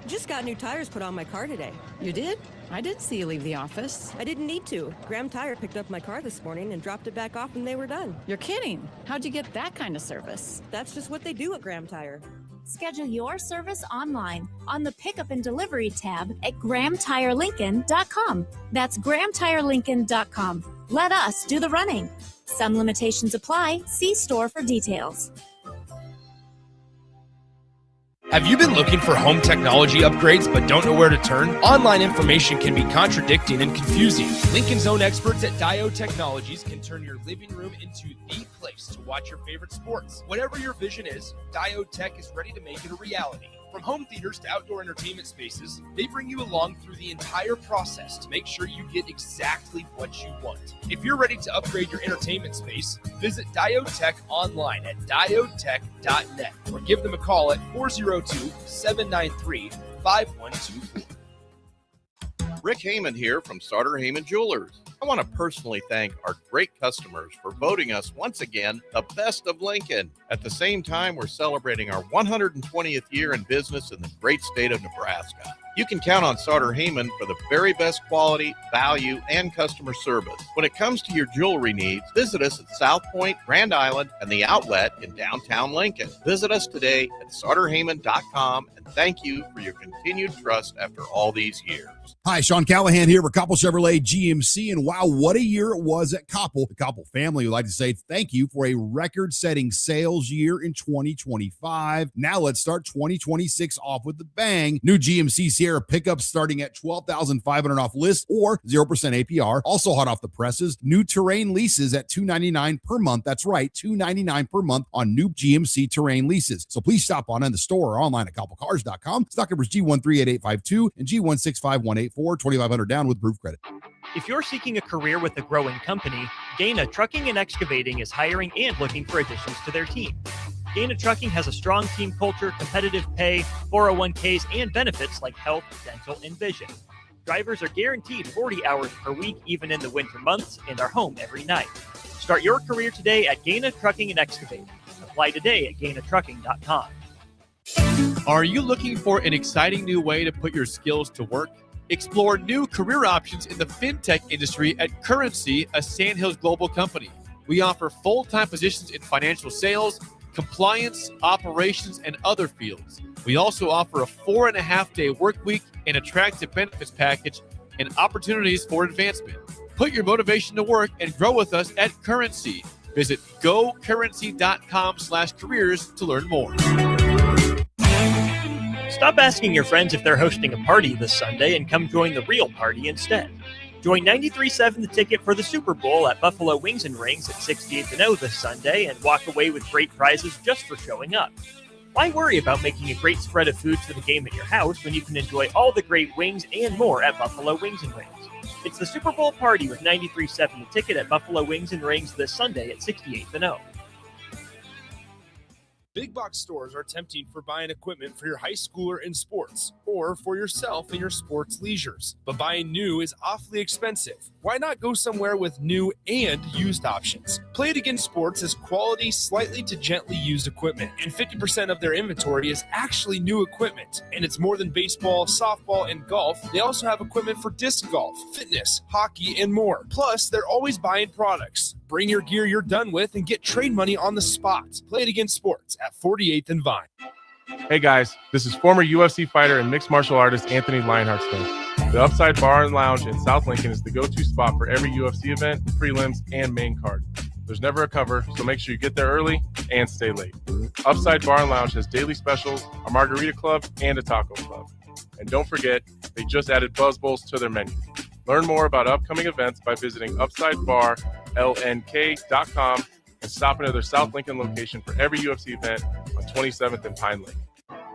Just got new tires put on my car today. You did? I did see you leave the office. I didn't need to. Graham Tire picked up my car this morning and dropped it back off and they were done. You're kidding. How'd you get that kind of service? That's just what they do at Graham Tire. Schedule your service online on the Pickup and Delivery tab at GrahamTireLincoln.com. That's GrahamTireLincoln.com. Let us do the running. Some limitations apply. See store for details. Have you been looking for home technology upgrades but don't know where to turn? Online information can be contradicting and confusing. Lincoln's own experts at Diode Technologies can turn your living room into the place to watch your favorite sports. Whatever your vision is, Diode Tech is ready to make it a reality. From home theaters to outdoor entertainment spaces, they bring you along through the entire process to make sure you get exactly what you want. If you're ready to upgrade your entertainment space, visit Diode Tech online at diodetech.net or give them a call at 402-793-5124. Rick Heyman here from Sartor Heyman Jewelers. I want to personally thank our great customers for voting us once again the best of Lincoln. At the same time, we're celebrating our 120th year in business in the great state of Nebraska. You can count on Sartor Heyman for the very best quality, value, and customer service. When it comes to your jewelry needs, visit us at South Point, Grand Island, and the Outlet in downtown Lincoln. Visit us today at SartorHeyman.com, and thank you for your continued trust after all these years. Hi, Sean Callahan here for Koppel Chevrolet GMC, and wow, what a year it was at Koppel. The Koppel family would like to say thank you for a record-setting sales year in 2025. Now let's start 2026 off with a bang. New GMC Sierra pickups starting at $12,500 off list or 0% APR. Also hot off the presses, new Terrain leases at $299 per month. That's right, $299 per month on new GMC Terrain leases. So please stop on in the store or online at koppelcars.com. Stock numbers G138852 and G165184, 2,500 down with proof credit. If you're seeking a career with a growing company, Dana Trucking and Excavating is hiring and looking for additions to their team. Dana Trucking has a strong team culture, competitive pay, 401ks, and benefits like health, dental, and vision. Drivers are guaranteed 40 hours per week, even in the winter months, and are home every night. Start your career today at Dana Trucking and Excavating. Apply today at GainaTrucking.com. Are you looking for an exciting new way to put your skills to work? Explore new career options in the fintech industry at Currency, a Sandhills global company. We offer full-time positions in financial sales, compliance, operations, and other fields. We also offer a 4.5-day work week, an attractive benefits package, and opportunities for advancement. Put your motivation to work and grow with us at Currency. Visit gocurrency.com/careers to learn more. Stop asking your friends if they're hosting a party this Sunday and come join the real party instead. Join 93.7 The Ticket for the Super Bowl at Buffalo Wings and Rings at 68th and O this Sunday and walk away with great prizes just for showing up. Why worry about making a great spread of foods for the game at your house when you can enjoy all the great wings and more at Buffalo Wings and Rings? It's the Super Bowl party with 93.7 The Ticket at Buffalo Wings and Rings this Sunday at 68th and O. Big box stores are tempting for buying equipment for your high schooler in sports or for yourself in your sports leisures. But buying new is awfully expensive. Why not go somewhere with new and used options? Play It Again Sports has quality, slightly to gently used equipment, and 50% of their inventory is actually new equipment. And it's more than baseball, softball, and golf. They also have equipment for disc golf, fitness, hockey, and more. Plus, they're always buying products. Bring your gear you're done with and get trade money on the spot. Play It Again Sports at 48th and Vine. Hey guys, this is former UFC fighter and mixed martial artist Anthony Lionheart Smith. The Upside Bar and Lounge in South Lincoln is the go-to spot for every UFC event, prelims, and main card. There's never a cover, so make sure you get there early and stay late. Upside Bar and Lounge has daily specials, a margarita club, and a taco club. And don't forget, they just added Buzz Bowls to their menu. Learn more about upcoming events by visiting UpsideBarLNK.com and stop into their South Lincoln location for every UFC event on 27th and Pine Lake.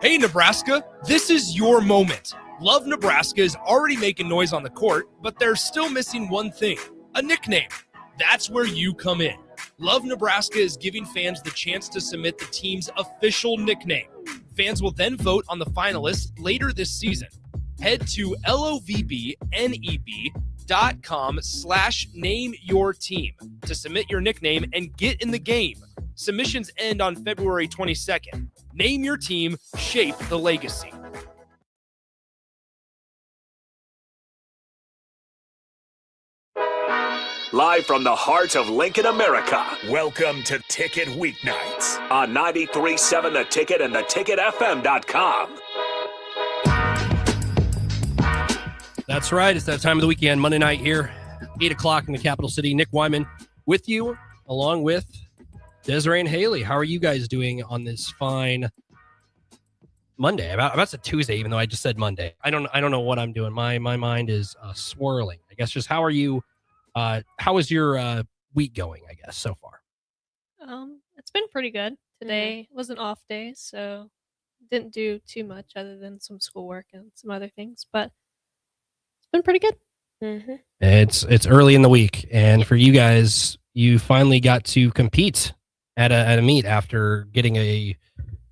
Hey, Nebraska, this is your moment. Love Nebraska is already making noise on the court, but they're still missing one thing, a nickname. That's where you come in. Love Nebraska is giving fans the chance to submit the team's official nickname. Fans will then vote on the finalists later this season. Head to lovneb.com/nameyourteam to submit your nickname and get in the game. Submissions end on February 22nd. Name your team, shape the legacy. Live from the heart of Lincoln, America. Welcome to Ticket Weeknights on 93.7 The Ticket and theticketfm.com. That's right. It's that time of the weekend, Monday night here, 8 o'clock in the capital city. Nick Wyman with you, along with Desiree and Haley. How are you guys doing on this fine Monday? About to Tuesday, even though I just said Monday. I don't know what I'm doing. My mind is swirling. I guess just how are you? How is your week going? I guess so far. It's been pretty good. Today was an off day, so didn't do too much other than some schoolwork and some other things, but it's been pretty good. It's early in the week, and for you guys, you finally got to compete at a meet after getting a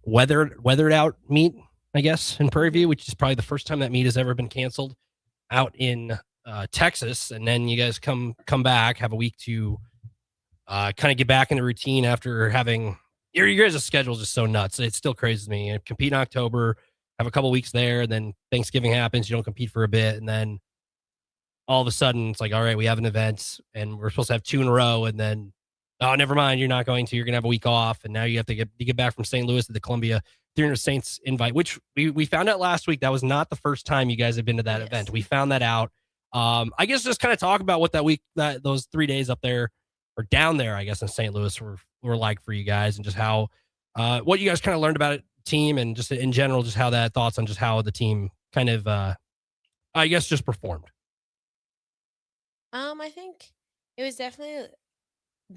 weathered out meet, I guess, in Prairie View, which is probably the first time that meet has ever been canceled out in Texas. And then you guys come back, have a week to kind of get back in the routine after having your guys' schedule is just so nuts. It still crazes me. You compete in October, have a couple weeks there, and then Thanksgiving happens, you don't compete for a bit, and then all of a sudden it's like, all right, we have an event and we're supposed to have 2 in a row, and then oh, never mind, you're not going to. You're going to have a week off, and now you have to get back from St. Louis to the Columbia 300 Saints invite, which we found out last week. That was not the first time you guys have been to that event. We found that out. I guess just kind of talk about what those 3 days up there or down there, I guess, in St. Louis were like for you guys, and just how what you guys kind of learned about it, team, and just in general, just how thoughts on just how the team kind of, I guess, just performed. I think it was definitely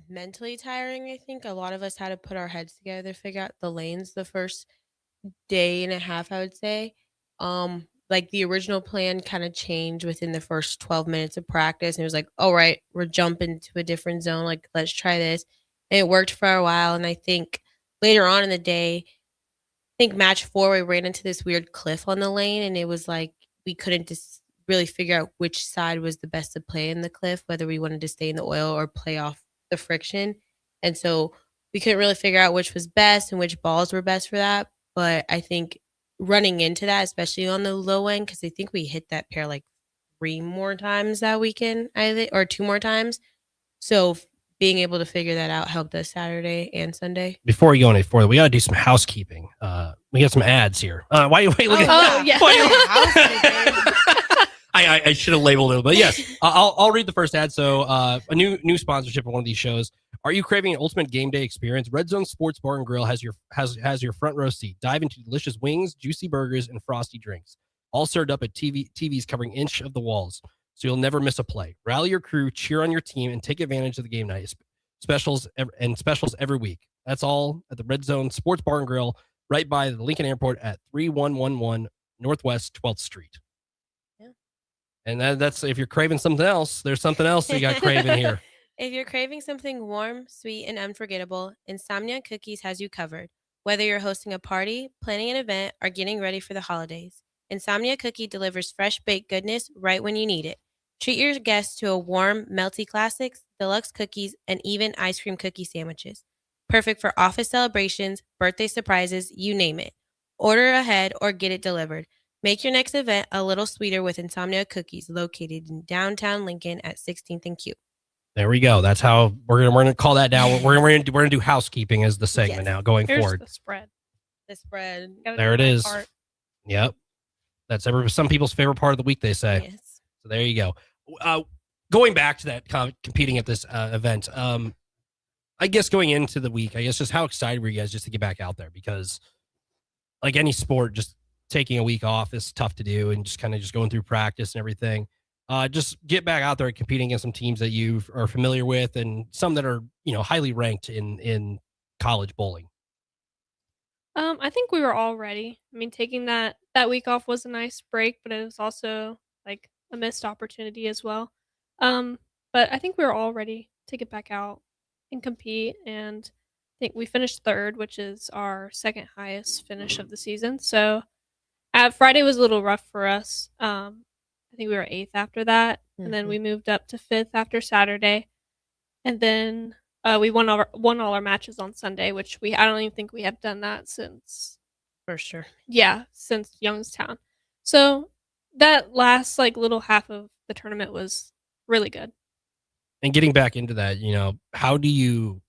mentally tiring. I think a lot of us had to put our heads together to figure out the lanes the first day and a half, I would say. Like the original plan kind of changed within the first 12 minutes of practice, and it was like, all right, we're jumping to a different zone, like let's try this. And it worked for a while, and I think later on in the day, I think match 4, we ran into this weird cliff on the lane, and it was like we couldn't just really figure out which side was the best to play in the cliff, whether we wanted to stay in the oil or play off the friction. And so we couldn't really figure out which was best and which balls were best for that. But I think running into that, especially on the low end, because I think we hit that pair like 3 more times that weekend, or 2 more times. So being able to figure that out helped us Saturday and Sunday. Before we go any further, we got to do some housekeeping. We got some ads here. Why you looking? I should have labeled it, but yes, I'll read the first ad. So a new sponsorship of one of these shows. Are you craving an ultimate game day experience? Red Zone Sports Bar and Grill has your front row seat. Dive into delicious wings, juicy burgers, and frosty drinks, all served up at TVs covering inch of the walls, so you'll never miss a play. Rally your crew, cheer on your team, and take advantage of the game night specials every week. That's all at the Red Zone Sports Bar and Grill, right by the Lincoln Airport at 3111 Northwest 12th Street. And that's if you're craving something else, there's something else you got craving here. If you're craving something warm, sweet, and unforgettable, Insomnia Cookies has you covered. Whether you're hosting a party, planning an event, or getting ready for the holidays, Insomnia Cookie delivers fresh baked goodness right when you need it. Treat your guests to a warm, melty classics, deluxe cookies, and even ice cream cookie sandwiches. Perfect for office celebrations, birthday surprises, you name it. Order ahead or get it delivered. Make your next event a little sweeter with Insomnia Cookies, located in downtown Lincoln at 16th and Q. There we go. That's how we're gonna call that now. We're gonna do housekeeping as the segment now going forward. The spread. There it is. Yep. That's some people's favorite part of the week, they say. Yes. So there you go. Going back to that competing at this event, I guess going into the week, I guess just how excited were you guys just to get back out there? Because like any sport, just taking a week off is tough to do, and just kind of just going through practice and everything. Just get back out there and competing against some teams that you are familiar with, and some that are, highly ranked in college bowling. I think we were all ready. I mean, taking that week off was a nice break, but it was also like a missed opportunity as well. But I think we were all ready to get back out and compete, and I think we finished 3rd, which is our 2nd highest finish of the season. So Friday was a little rough for us. I think we were 8th after that, and then we moved up to 5th after Saturday, and then we won all our matches on Sunday, which I don't even think we have done that since, for sure. Yeah, since Youngstown. So that last little half of the tournament was really good. And getting back into that, how do you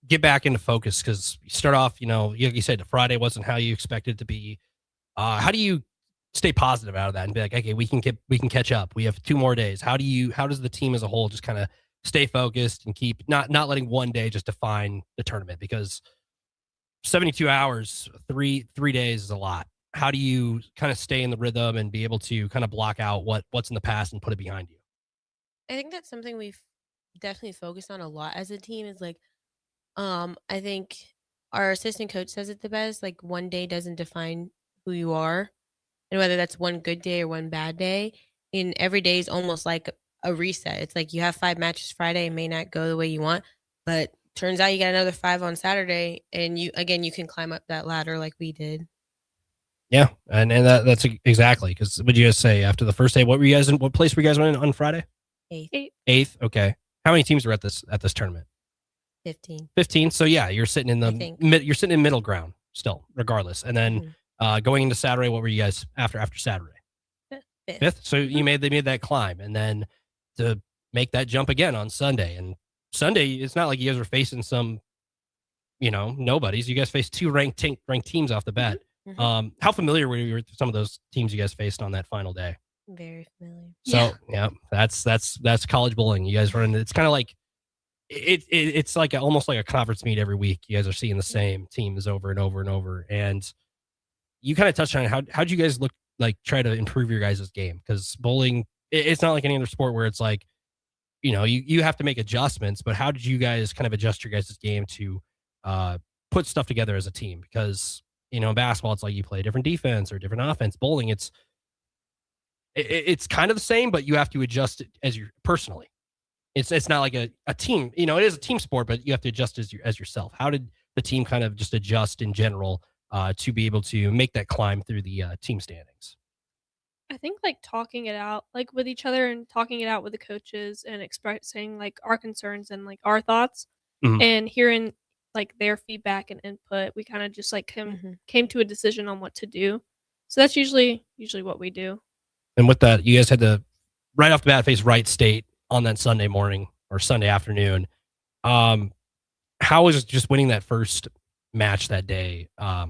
get back into focus? Because you start off, like you said, Friday wasn't how you expected it to be. How do you stay positive out of that and be like, okay, we can catch up. We have 2 more days. How does the team as a whole just kind of stay focused and keep not letting one day just define the tournament? Because 72 hours, three days is a lot. How do you kind of stay in the rhythm and be able to kind of block out what's in the past and put it behind you? I think that's something we've definitely focused on a lot as a team is like, I think our assistant coach says it the best, like one day doesn't define who you are and whether that's one good day or one bad day. And every day is almost like a reset. It's like you have 5 matches Friday, it may not go the way you want, but turns out you got another 5 on Saturday and you can climb up that ladder like we did. Yeah, and that's exactly because what did you guys say after the first day? What place were you guys in on Friday? 8th. 8th. Okay. How many teams were at this tournament? 15. 15. So yeah, you're sitting in you're sitting in middle ground still, regardless. And then going into Saturday, what were you guys after Saturday? 5th. So they made that climb, and then to make that jump again on Sunday. And Sunday, it's not like you guys were facing some, nobodies. You guys faced 2 ranked teams off the bat. How familiar were you with some of those teams you guys faced on that final day? Very familiar. So yeah, that's college bowling. You guys run. It's kind of like it's like almost like a conference meet every week. You guys are seeing the same teams over and over and over. And you kind of touched on how'd you guys look like try to improve your guys' game? Because bowling, it's not like any other sport where it's like, you have to make adjustments. But how did you guys kind of adjust your guys' game to put stuff together as a team? Because in basketball, it's like you play different defense or different offense. Bowling, it's kind of the same, but you have to adjust it as you personally. It's not like a team, it is a team sport, but you have to adjust as yourself. How did the team kind of just adjust in general to be able to make that climb through the team standings? I think like talking it out like with each other and talking it out with the coaches and expressing like our concerns and like our thoughts and hearing like their feedback and input, we kind of just like came to a decision on what to do. So that's usually what we do. And with that, you guys had to right off the bat face Wright State on that Sunday morning or Sunday afternoon. How was just winning that first match that day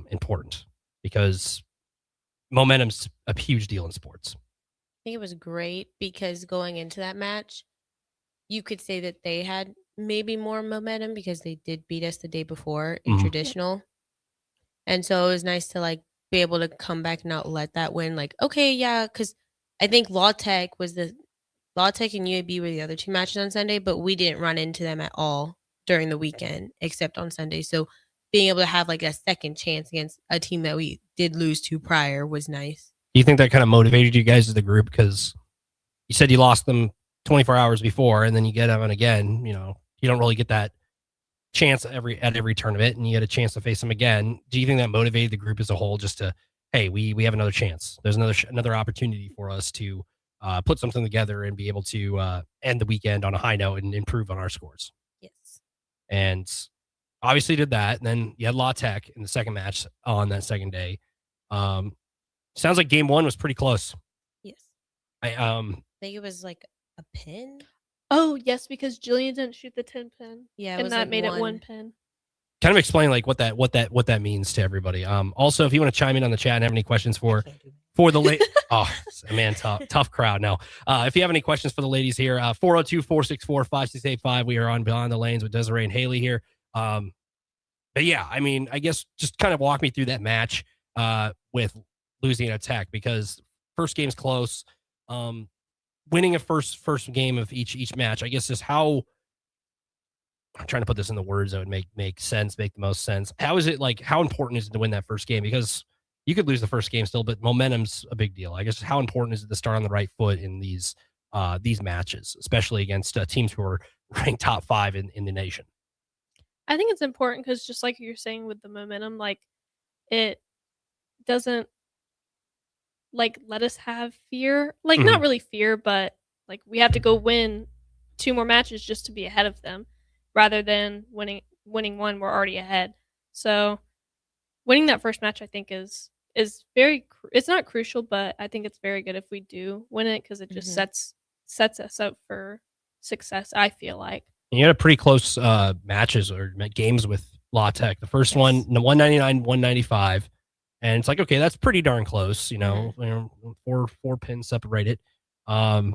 important? Because momentum's a huge deal in sports. I think it was great because going into that match, you could say that they had maybe more momentum because they did beat us the day before in traditional. And so it was nice to like be able to come back and not let that win. Like, okay, yeah, because I think Law Tech and UAB were the other 2 matches on Sunday, but we didn't run into them at all during the weekend except on Sunday. So being able to have like a second chance against a team that we did lose to prior was nice. Do you think that kind of motivated you guys as the group? Because you said you lost them 24 hours before, and then you get them again. You don't really get that chance at every tournament, and you get a chance to face them again. Do you think that motivated the group as a whole just to, hey, we have another chance. There's another opportunity for us to put something together and be able to end the weekend on a high note and improve on our scores? Yes. And obviously did that. And then you had La Tech in the second match on that second day. Sounds like game 1 was pretty close. Yes. I think it was like a pin. Oh, yes, because Jillian didn't shoot the 10 pin. Yeah, and that made it 1 pin. Kind of explain like what that means to everybody. Also, if you want to chime in on the chat and have any questions for the late, oh man, tough crowd. Now, if you have any questions for the ladies here, 402-464-5685. We are on Beyond the Lanes with Desiree and Haley here. But yeah, I mean, I guess just kind of walk me through that match with Louisiana Tech, because first game's close. Winning a first game of each match, I guess, just how I'm trying to put this in the words that would make sense, make the most sense. How is it like? How important is it to win that first game? Because you could lose the first game still, but momentum's a big deal. I guess how important is it to start on the right foot in these matches, especially against teams who are ranked top 5 in the nation? I think it's important because just like you're saying with the momentum, like it doesn't like let us have fear, like not really fear, but like we have to go win 2 more matches just to be ahead of them, rather than winning 1, we're already ahead. So winning that first match, I think is very, it's not crucial, but I think it's very good if we do win it because it just sets us up for success, I feel like. And you had a pretty close matches or games with La Tech. The first one, 199, 195. And it's like, okay, that's pretty darn close, four pins separated. But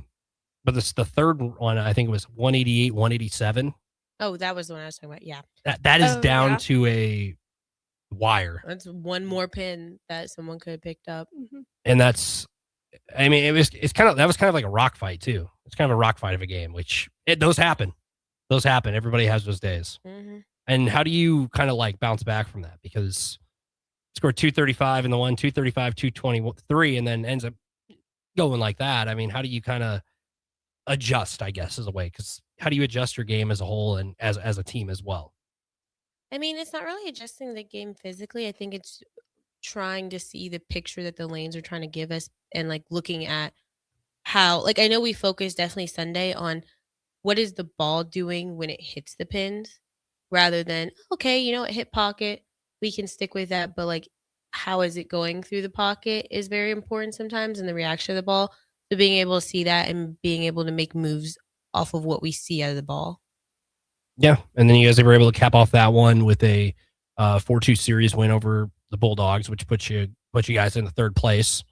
the third one, I think it was 188, 187. Oh, that was the one I was talking about. Yeah. That is down to a wire. That's one more pin that someone could have picked up. Mm-hmm. And that's, I mean, that was kind of like a rock fight too. It's kind of a rock fight of a game, which those happen. Those happen. Everybody has those days. Mm-hmm. And how do you kind of like bounce back from that? Because scored 235 in the one, 235, 223, and then ends up going like that. I mean, how do you kind of adjust, I guess, is a way? Because how do you adjust your game as a whole and as a team as well? I mean, it's not really adjusting the game physically. I think it's trying to see the picture that the lanes are trying to give us and like looking at how, like, I know we focus definitely Sunday on what is the ball doing when it hits the pins rather than, okay, it hit pocket. We can stick with that. But like, how is it going through the pocket is very important sometimes, and the reaction of the ball. So being able to see that and being able to make moves off of what we see out of the ball. Yeah. And then you guys were able to cap off that one with a 4-2 series win over the Bulldogs, which puts you guys in the third place.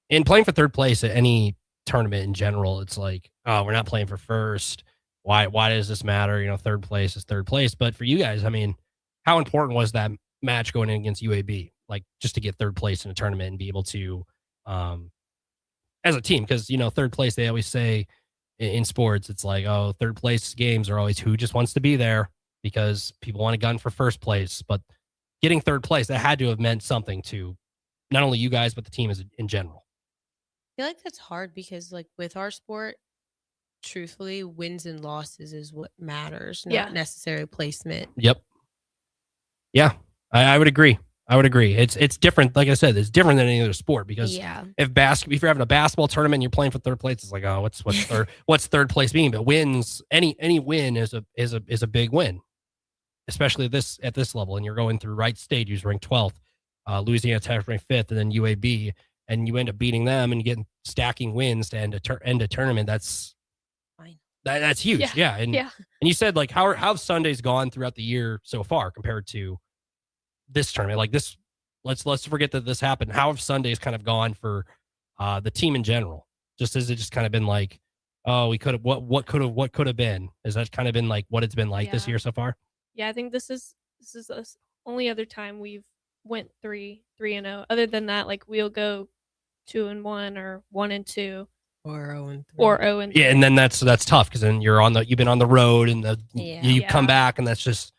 And playing for third place at any tournament in general, it's like, oh, we're not playing for first. Why does this matter? Third place is third place. But for you guys, I mean, how important was that match going in against UAB? Like, just to get third place in a tournament and be able to, as a team, because, third place, they always say in sports, it's like, oh, third place games are always who just wants to be there because people want a gun for first place. But getting third place, that had to have meant something to not only you guys, but the team in general. I feel like that's hard because, like, with our sport, truthfully, wins and losses is what matters, not necessarily placement. Yep. Yeah, I would agree. It's different. Like I said, it's different than any other sport because if you're having a basketball tournament and you're playing for third place, it's like, oh, what's third place mean? But wins, any win is a big win, especially at this level. And you're going through Wright State, who's ranked 12th, Louisiana Tech ranked 5th, and then UAB, and you end up beating them and getting stacking wins to end a tournament. That's fine. That's huge. Yeah. And you said, like, how have Sundays gone throughout the year so far compared to this tournament? Like this, let's forget that this happened. How have Sundays kind of gone for the team in general? Just has it just kind of been like, oh, we could have what could have been? Has that kind of been like what it's been like this year so far? Yeah, I think this is the only other time we've went 3-0. Other than that, like, we'll go 2-1 or 1-2 or 0-3. Or 0-3. Yeah, and then that's tough because then you've been on the road and you come back, and that's just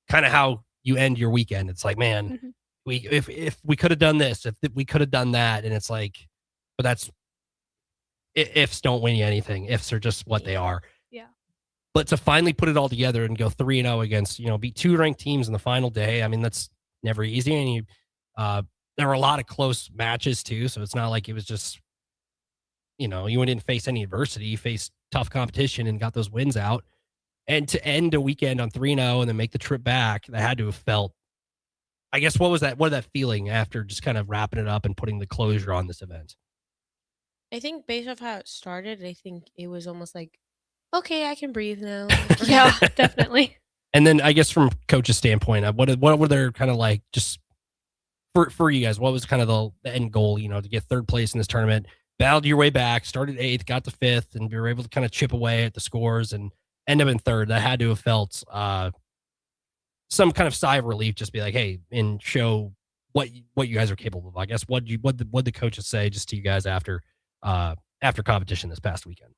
kind of how you end your weekend. It's like, man, if we could have done this, if we could have done that, and it's like, but that's ifs don't win you anything. Ifs are just what they are. Yeah. But to finally put it all together and go 3-0 against, beat 2 ranked teams in the final day, I mean, that's never easy. And there were a lot of close matches too, so it's not like it was just, you didn't face any adversity. You faced tough competition and got those wins out. And to end a weekend on 3-0 and then make the trip back, that had to have felt, I guess, what was that feeling after just kind of wrapping it up and putting the closure on this event? I think based off how it started, I think it was almost like, okay, I can breathe now. Yeah, definitely. And then I guess from coach's standpoint, what were there kind of like just for you guys? What was kind of the end goal, to get third place in this tournament? Battled your way back, started 8th, got to 5th, and we were able to kind of chip away at the scores and end up in third. That had to have felt some kind of sigh of relief, just be like, hey, and show what you guys are capable of. I guess what the coaches say just to you guys after competition this past weekend?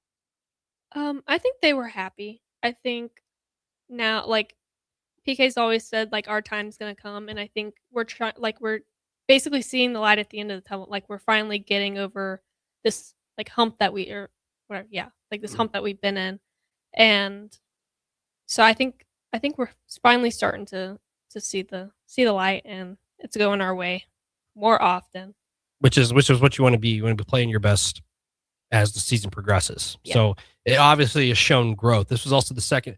I think they were happy. I think now, like, PK's always said, like, our time's gonna come, and I think we're basically seeing the light at the end of the tunnel. Like, we're finally getting over this, like, hump that this hump that we've been in. And so I think we're finally starting to see the light, and it's going our way more often. Which is what you want to be. You want to be playing your best as the season progresses. Yeah. So it obviously has shown growth. This was also the second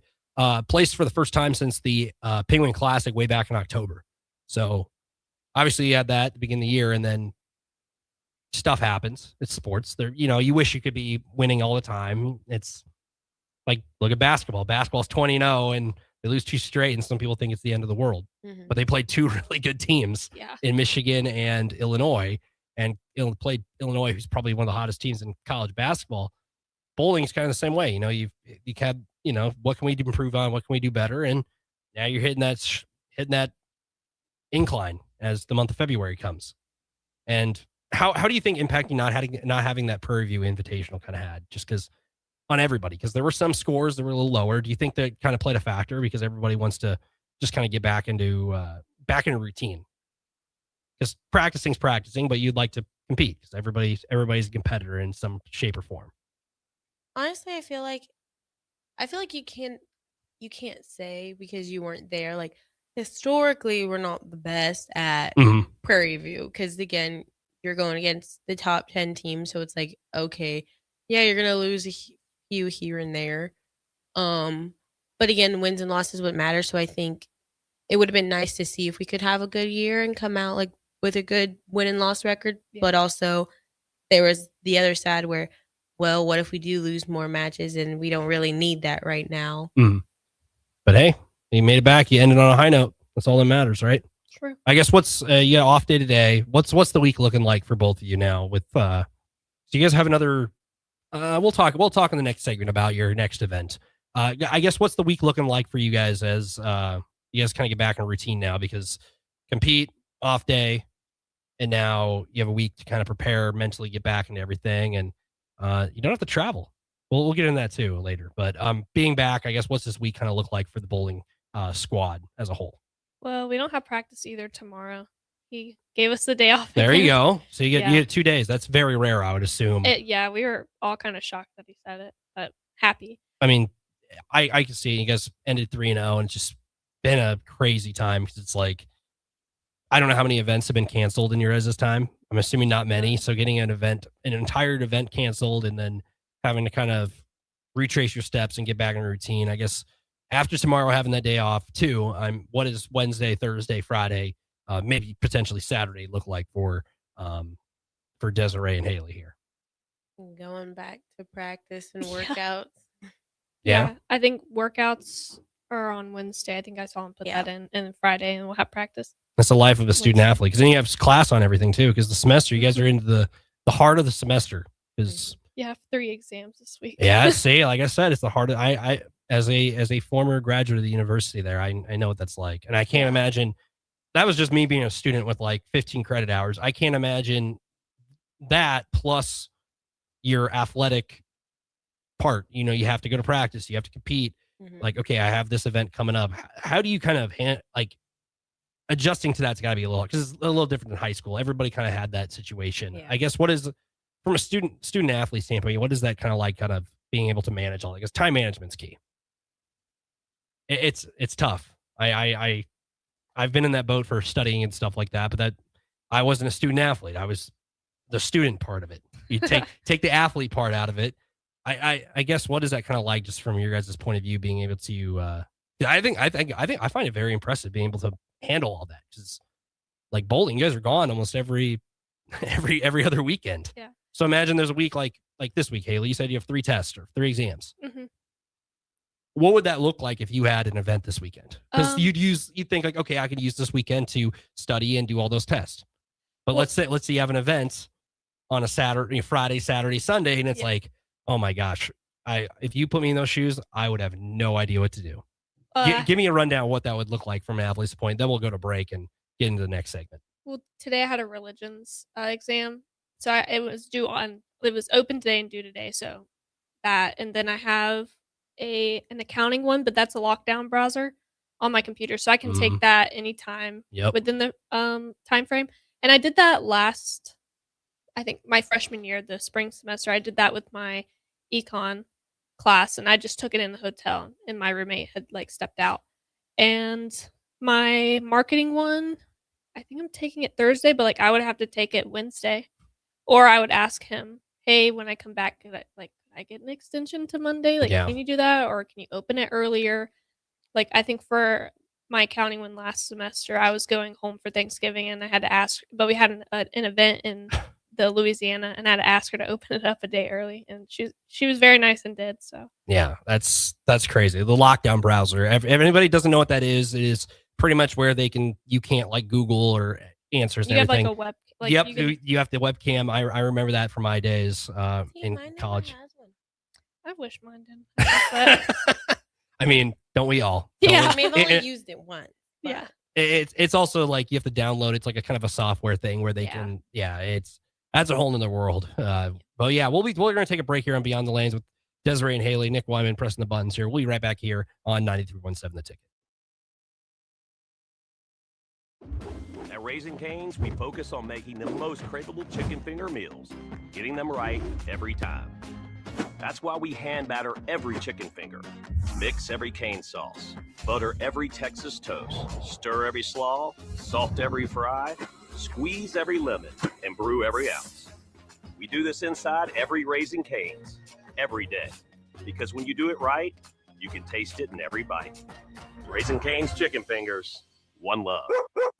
place for the first time since the Penguin Classic way back in October. So obviously you had that at the beginning of the year, and then stuff happens. It's sports. There, you wish you could be winning all the time. It's like look at basketball. Basketball's 20-0 and they lose 2 straight, and some people think it's the end of the world. Mhm. But they played 2 really good teams Yeah. in Michigan and Illinois, and played Illinois, who's probably one of the hottest teams in college basketball. Bowling's kind of the same way. You had, what can we improve on? What can we do better? And now you're hitting that incline as the month of February comes. And how do you think impacting not having that Prairie View Invitational kind of had, just because on everybody, because there were some scores that were a little lower. Do you think that kind of played a factor because everybody wants to just kind of get back into routine? Because practicing's practicing, but you'd like to compete because everybody's a competitor in some shape or form. Honestly, I feel like you can't say because you weren't there. Like historically, we're not the best at Prairie View because again, you're going against the top 10 teams, so it's like okay, yeah, you're gonna lose a few here and there. But again, wins and losses what matter. So I think it would have been nice to see if we could have a good year and come out like with a good win and loss record. Yeah. But also there was the other side where, well, what if we do lose more matches and we don't really need that right now? But hey, you made it back. You ended on a high note. That's all that matters, right? True. I guess what's you got off day today. What's the week looking like for both of you now? With so you guys have another. We'll talk in the next segment about your next event. I guess what's the week looking like for you guys as you guys kind of get back in routine now, because compete off day, and now you have a week to kind of prepare mentally, get back into everything, and you don't have to travel. We'll get into that too later. But being back, I guess what's this week kind of look like for the bowling squad as a whole? Well, we don't have practice either tomorrow. He gave us the day off. There you again. go. So you get 2 days. That's very rare, I would assume. Yeah, we were all kind of shocked that he said it, but happy. I mean, I can see you guys ended 3-0, and it's just been a crazy time because it's like, I don't know how many events have been canceled in your guys' time. I'm assuming not many. So getting an entire event canceled, and then having to kind of retrace your steps and get back in routine. I guess after tomorrow, having that day off too, what is Wednesday, Thursday, Friday, maybe potentially Saturday look like for Desiree and Haley here? Going back to practice and workouts. Yeah. I think workouts are on Wednesday. I think I saw him put that in, and then Friday, and we'll have practice. That's the life of a student athlete, because then you have class on everything too, because the semester, you guys are into the heart of the semester. Because You have 3 exams this week. yeah, see, like I said, it's the heart of, I as a former graduate of the university there, I know what that's like. And I can't imagine, that was just me being a student with like 15 credit hours. I can't imagine that plus your athletic part. You have to go to practice, you have to compete. Like, okay, I have this event coming up. How do you kind of adjusting to that's got to be because it's a little different than high school. Everybody kind of had that situation. Yeah. I guess what is, from a student athlete standpoint, what is that kind of like, kind of being able to manage all that? Because time management's key. It's tough. I've been in that boat for studying and stuff like that, but that I wasn't a student athlete. I was the student part of it. You take the athlete part out of it. I guess what is that kind of like, just from your guys' point of view, being able to I find it very impressive being able to handle all that, because like bowling, you guys are gone almost every other weekend. Yeah. So imagine there's a week like this week, Haley, you said you have 3 tests or 3 exams. What would that look like if you had an event this weekend? Because you'd think like, okay, I could use this weekend to study and do all those tests. But let's say you have an event on a Saturday, Friday, Saturday, Sunday, and it's like, oh my gosh, if you put me in those shoes, I would have no idea what to do. Give me a rundown of what that would look like from an athlete's point. Then we'll go to break and get into the next segment. Well, today I had a religions exam, so it was open today and due today. So that, and then I have an accounting one, but that's a lockdown browser on my computer, so I can take that anytime within the time frame. And I did that last, I think my freshman year, the spring semester. I did that with my econ class, and I just took it in the hotel, and my roommate had stepped out. And my marketing one, I think I'm taking it Thursday, but I would have to take it Wednesday, or I would ask him, hey, when I come back, could I get an extension to Monday? Can you do that, or can you open it earlier? I think for my accounting one last semester, I was going home for Thanksgiving, and I had to ask, but we had an event in the Louisiana, and I had to ask her to open it up a day early, and she was very nice and did so. Yeah, that's crazy. The lockdown browser. If anybody doesn't know what that is, it is pretty much where you can't like Google or answers and You have everything. like a web. Like Yep, you have the webcam. I remember that from my days in college. I wish mine didn't. But I mean, don't we all? Yeah. I mean, I've only used it once. yeah. It's also like you have to download. It's like a kind of a software thing where they can. Yeah, that's a whole nother world. But yeah, we're going to take a break here on Beyond the Lanes with Desiree and Haley. Nick Wyman pressing the buttons here. We'll be right back here on 93.7 The Ticket. At Raising Cane's, we focus on making the most craveable chicken finger meals, getting them right every time. That's why we hand batter every chicken finger, mix every cane sauce, butter every Texas toast, stir every slaw, salt every fry, squeeze every lemon, and brew every ounce. We do this inside every Raising Cane's, every day, because when you do it right, you can taste it in every bite. Raising Cane's chicken fingers, one love.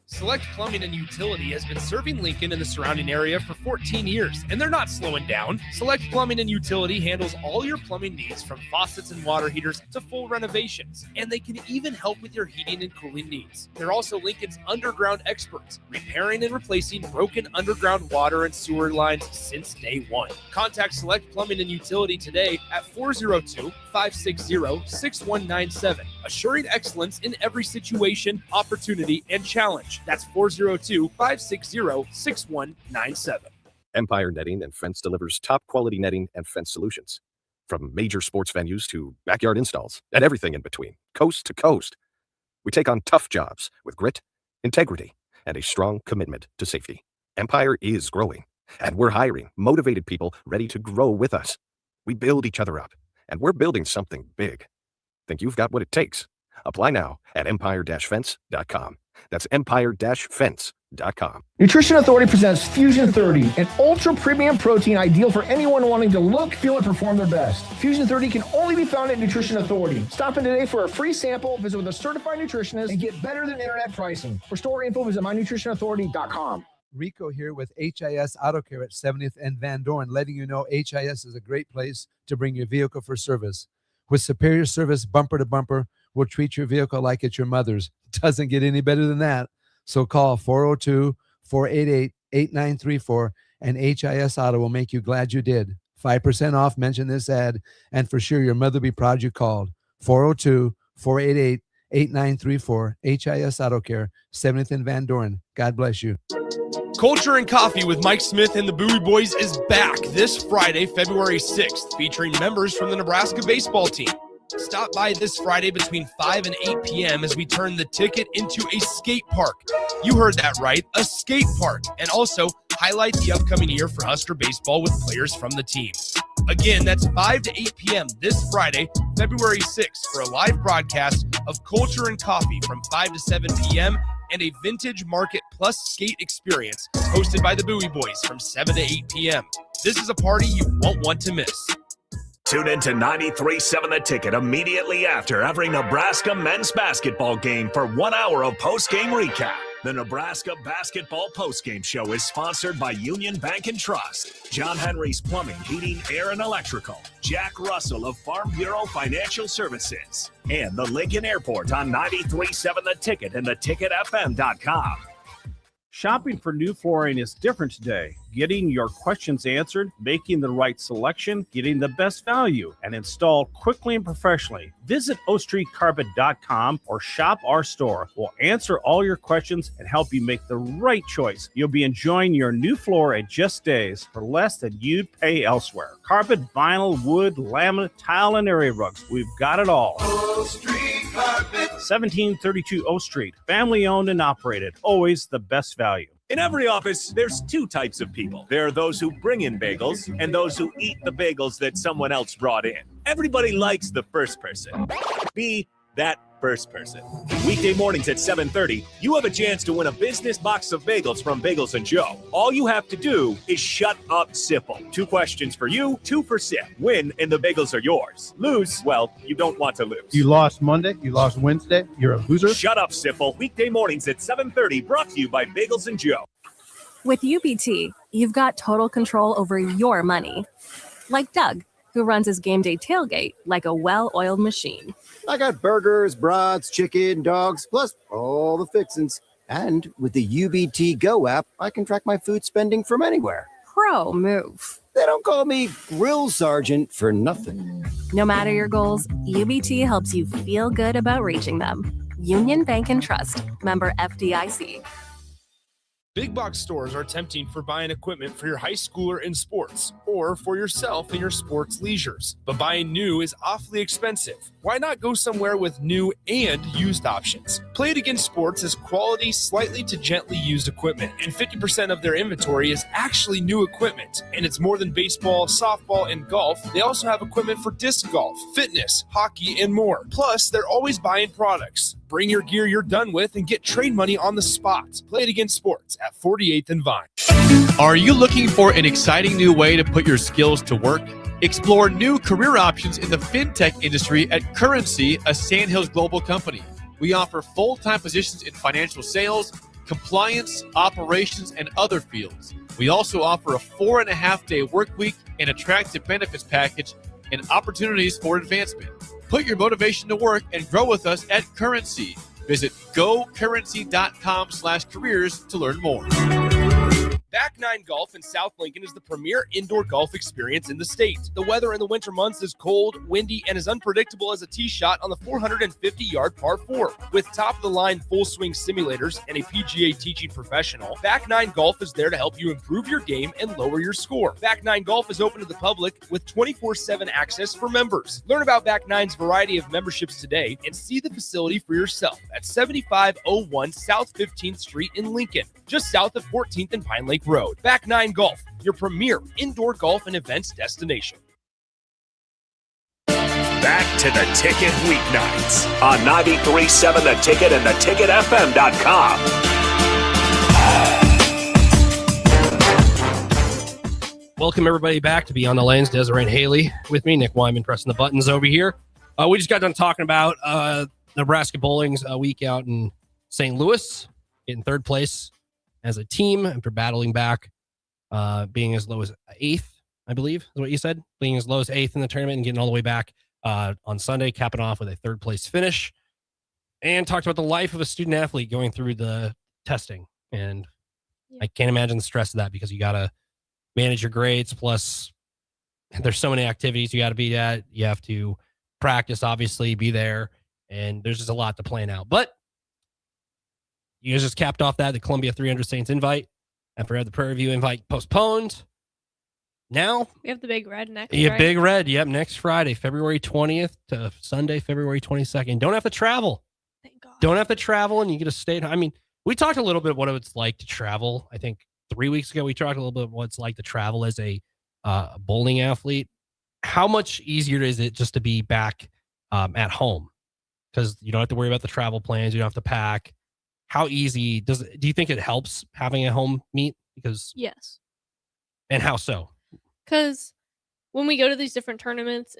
Select Plumbing and Utility has been serving Lincoln and the surrounding area for 14 years, and they're not slowing down. Select Plumbing and Utility handles all your plumbing needs, from faucets and water heaters to full renovations, and they can even help with your heating and cooling needs. They're also Lincoln's underground experts, repairing and replacing broken underground water and sewer lines since day one. Contact Select Plumbing and Utility today at 402-560-6197, assuring excellence in every situation, opportunity, and challenge. That's 402-560-6197. Empire Netting and Fence delivers top quality netting and fence solutions. From major sports venues to backyard installs and everything in between, coast to coast. We take on tough jobs with grit, integrity, and a strong commitment to safety. Empire is growing, and we're hiring motivated people ready to grow with us. We build each other up, and we're building something big. Think you've got what it takes? Apply now at empire-fence.com. That's empire-fence.com. Nutrition Authority presents Fusion 30, an ultra premium protein ideal for anyone wanting to look, feel, and perform their best. Fusion 30 can only be found at Nutrition Authority. Stop in today for a free sample, visit with a certified nutritionist, and get better than internet pricing. For store info, visit mynutritionauthority.com. Rico here with HIS Auto Care at 70th and Van Dorn, letting you know HIS is a great place to bring your vehicle for service. With superior service bumper to bumper, we'll treat your vehicle like it's your mother's. Doesn't get any better than that. So call 402-488-8934 and HIS Auto will make you glad you did. 5% off, mention this ad, and for sure your mother will be proud you called. 402-488-8934, HIS Auto Care, 70th and Van Dorn. God bless you. Culture and Coffee with Mike Smith and the Bowie Boys is back this Friday, February 6th, featuring members from the Nebraska baseball team. Stop by this Friday between 5 and 8 p.m. as we turn the Ticket into a skate park. You heard that right, a skate park. And also highlight the upcoming year for Husker baseball with players from the team. Again, that's 5 to 8 p.m. this Friday, February 6th, for a live broadcast of Culture and Coffee from 5 to 7 p.m. and a Vintage Market Plus skate experience hosted by the Bowie Boys from 7 to 8 p.m. This is a party you won't want to miss. Tune in to 93.7 The Ticket immediately after every Nebraska men's basketball game for 1 hour of post-game recap. The Nebraska Basketball Postgame Show is sponsored by Union Bank and Trust, John Henry's Plumbing, Heating, Air, and Electrical, Jack Russell of Farm Bureau Financial Services, and the Lincoln Airport on 93.7 The Ticket and theticketfm.com. Shopping for new flooring is different today. Getting your questions answered, making the right selection, getting the best value, and installed quickly and professionally. Visit ostreetcarpet.com or shop our store. We'll answer all your questions and help you make the right choice. You'll be enjoying your new floor in just days for less than you'd pay elsewhere. Carpet, vinyl, wood, laminate, tile, and area rugs. We've got it all. O Street Carpet. 1732 O Street. Family owned and operated. Always the best value. In every office, there's two types of people. There are those who bring in bagels and those who eat the bagels that someone else brought in. Everybody likes the first person. Be that first person. Weekday mornings at 7:30, you have a chance to win a business box of bagels from Bagels & Joe. All you have to do is shut up, Sipple. 2 questions for you, 2 for Sip. Win, and the bagels are yours. Lose, well, you don't want to lose. You lost Monday, you lost Wednesday, you're a loser. Shut up, Sipple. Weekday mornings at 7:30, brought to you by Bagels & Joe. With UBT, you've got total control over your money. Like Doug, who runs his game day tailgate like a well-oiled machine. I got burgers, brats, chicken, dogs, plus all the fixins. And with the UBT Go app, I can track my food spending from anywhere. Pro move. They don't call me Grill Sergeant for nothing. No matter your goals, UBT helps you feel good about reaching them. Union Bank and Trust. Member FDIC. Big box stores are tempting for buying equipment for your high schooler in sports or for yourself in your sports leisures. But buying new is awfully expensive. Why not go somewhere with new and used options? Play It Again Sports has quality, slightly to gently used equipment, and 50% of their inventory is actually new equipment. And it's more than baseball, softball, and golf. They also have equipment for disc golf, fitness, hockey, and more. Plus, they're always buying products. Bring your gear you're done with and get trade money on the spot. Play It Again Sports at 48th and Vine. Are you looking for an exciting new way to put your skills to work? Explore new career options in the fintech industry at Currency, a Sandhills global company. We offer full-time positions in financial sales, compliance, operations, and other fields. We also offer a 4.5-day work week, an attractive benefits package, and opportunities for advancement. Put your motivation to work and grow with us at Currency. Visit gocurrency.com/careers to learn more. Back Nine Golf in South Lincoln is the premier indoor golf experience in the state. The weather in the winter months is cold, windy, and as unpredictable as a tee shot on the 450-yard par 4. With top-of-the-line full-swing simulators and a PGA teaching professional, Back Nine Golf is there to help you improve your game and lower your score. Back Nine Golf is open to the public with 24/7 access for members. Learn about Back Nine's variety of memberships today and see the facility for yourself at 7501 South 15th Street in Lincoln, just south of 14th and Pine Lake Road. Back Nine Golf, your premier indoor golf and events destination. Back to the Ticket weeknights on 93.7 The Ticket and theticketfm.com. Welcome everybody back to Beyond the Lanes. Desiree and Haley with me. Nick Wyman pressing the buttons over here. We just got done talking about Nebraska Bowling's week out in St. Louis, getting third place as a team after battling back, being as low as 8th, I believe is what you said, being as low as 8th in the tournament and getting all the way back on Sunday, capping off with a third place finish, and talked about the life of a student athlete going through the testing. And I can't imagine the stress of that because you got to manage your grades. Plus there's so many activities you got to be at. You have to practice, obviously, be there, and there's just a lot to plan out. But you guys just capped off the Columbia 300 Saints invite after the Prairie View invite postponed. Now we have the Big Red next. Yeah, right? Big Red. Yep, next Friday, February 20th to Sunday, February 22nd. Don't have to travel. Thank God. Don't have to travel, and you get to stay. I mean, we talked a little bit what it's like to travel. I think 3 weeks ago we talked a little bit what it's like to travel as a bowling athlete. How much easier is it just to be back at home? Because you don't have to worry about the travel plans. You don't have to pack. How easy do you think it helps having a home meet? Because yes. And how so? Because when we go to these different tournaments,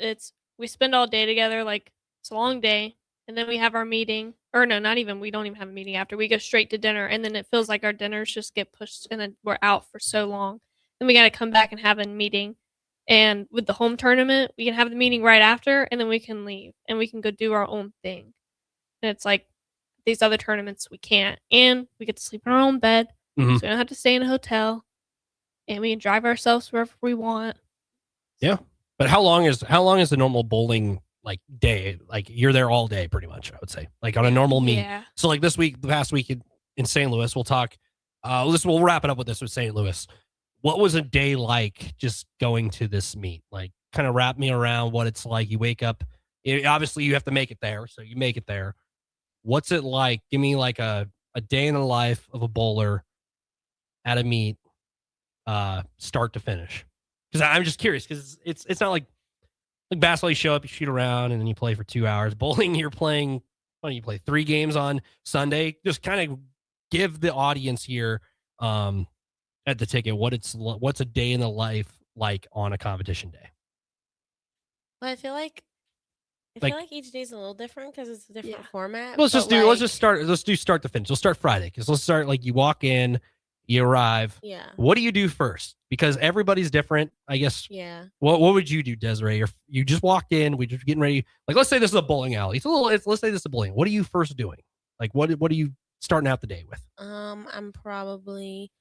we spend all day together, like it's a long day, and then we have our meeting. Or no, not even. We don't even have a meeting after. We go straight to dinner, and then it feels like our dinners just get pushed, and then we're out for so long. Then we got to come back and have a meeting. And with the home tournament, we can have the meeting right after, and then we can leave, and we can go do our own thing. And it's like these other tournaments we can't, and we get to sleep in our own bed, so we don't have to stay in a hotel, and we can drive ourselves wherever we want. Yeah, but how long is the normal bowling day? Like you're there all day, pretty much. I would say, like on a normal meet. Yeah. So like the past week in St. Louis, we'll talk. We'll wrap it up with this with St. Louis. What was a day like just going to this meet? Like, kind of wrap me around what it's like. You wake up. Obviously, you have to make it there, so you make it there. What's it like? Give me like a day in the life of a bowler at a meet, start to finish. Because I'm just curious. Because it's not like basketball. You show up, you shoot around, and then you play for 2 hours. Bowling, you're playing. You play 3 games on Sunday. Just kind of give the audience here at the ticket what's a day in the life like on a competition day. Well, I feel like each day is a little different because it's a different format. Let's do start to finish. Let's start Friday, because let's start like you walk in, You arrive. Yeah. What do you do first? Because everybody's different, I guess. Yeah. What would you do, Desiree? Or you just walked in, we just getting ready. Like, let's say this is a bowling alley. Let's say this is a bowling. What are you first doing? Like, what are you starting out the day with? I'm probably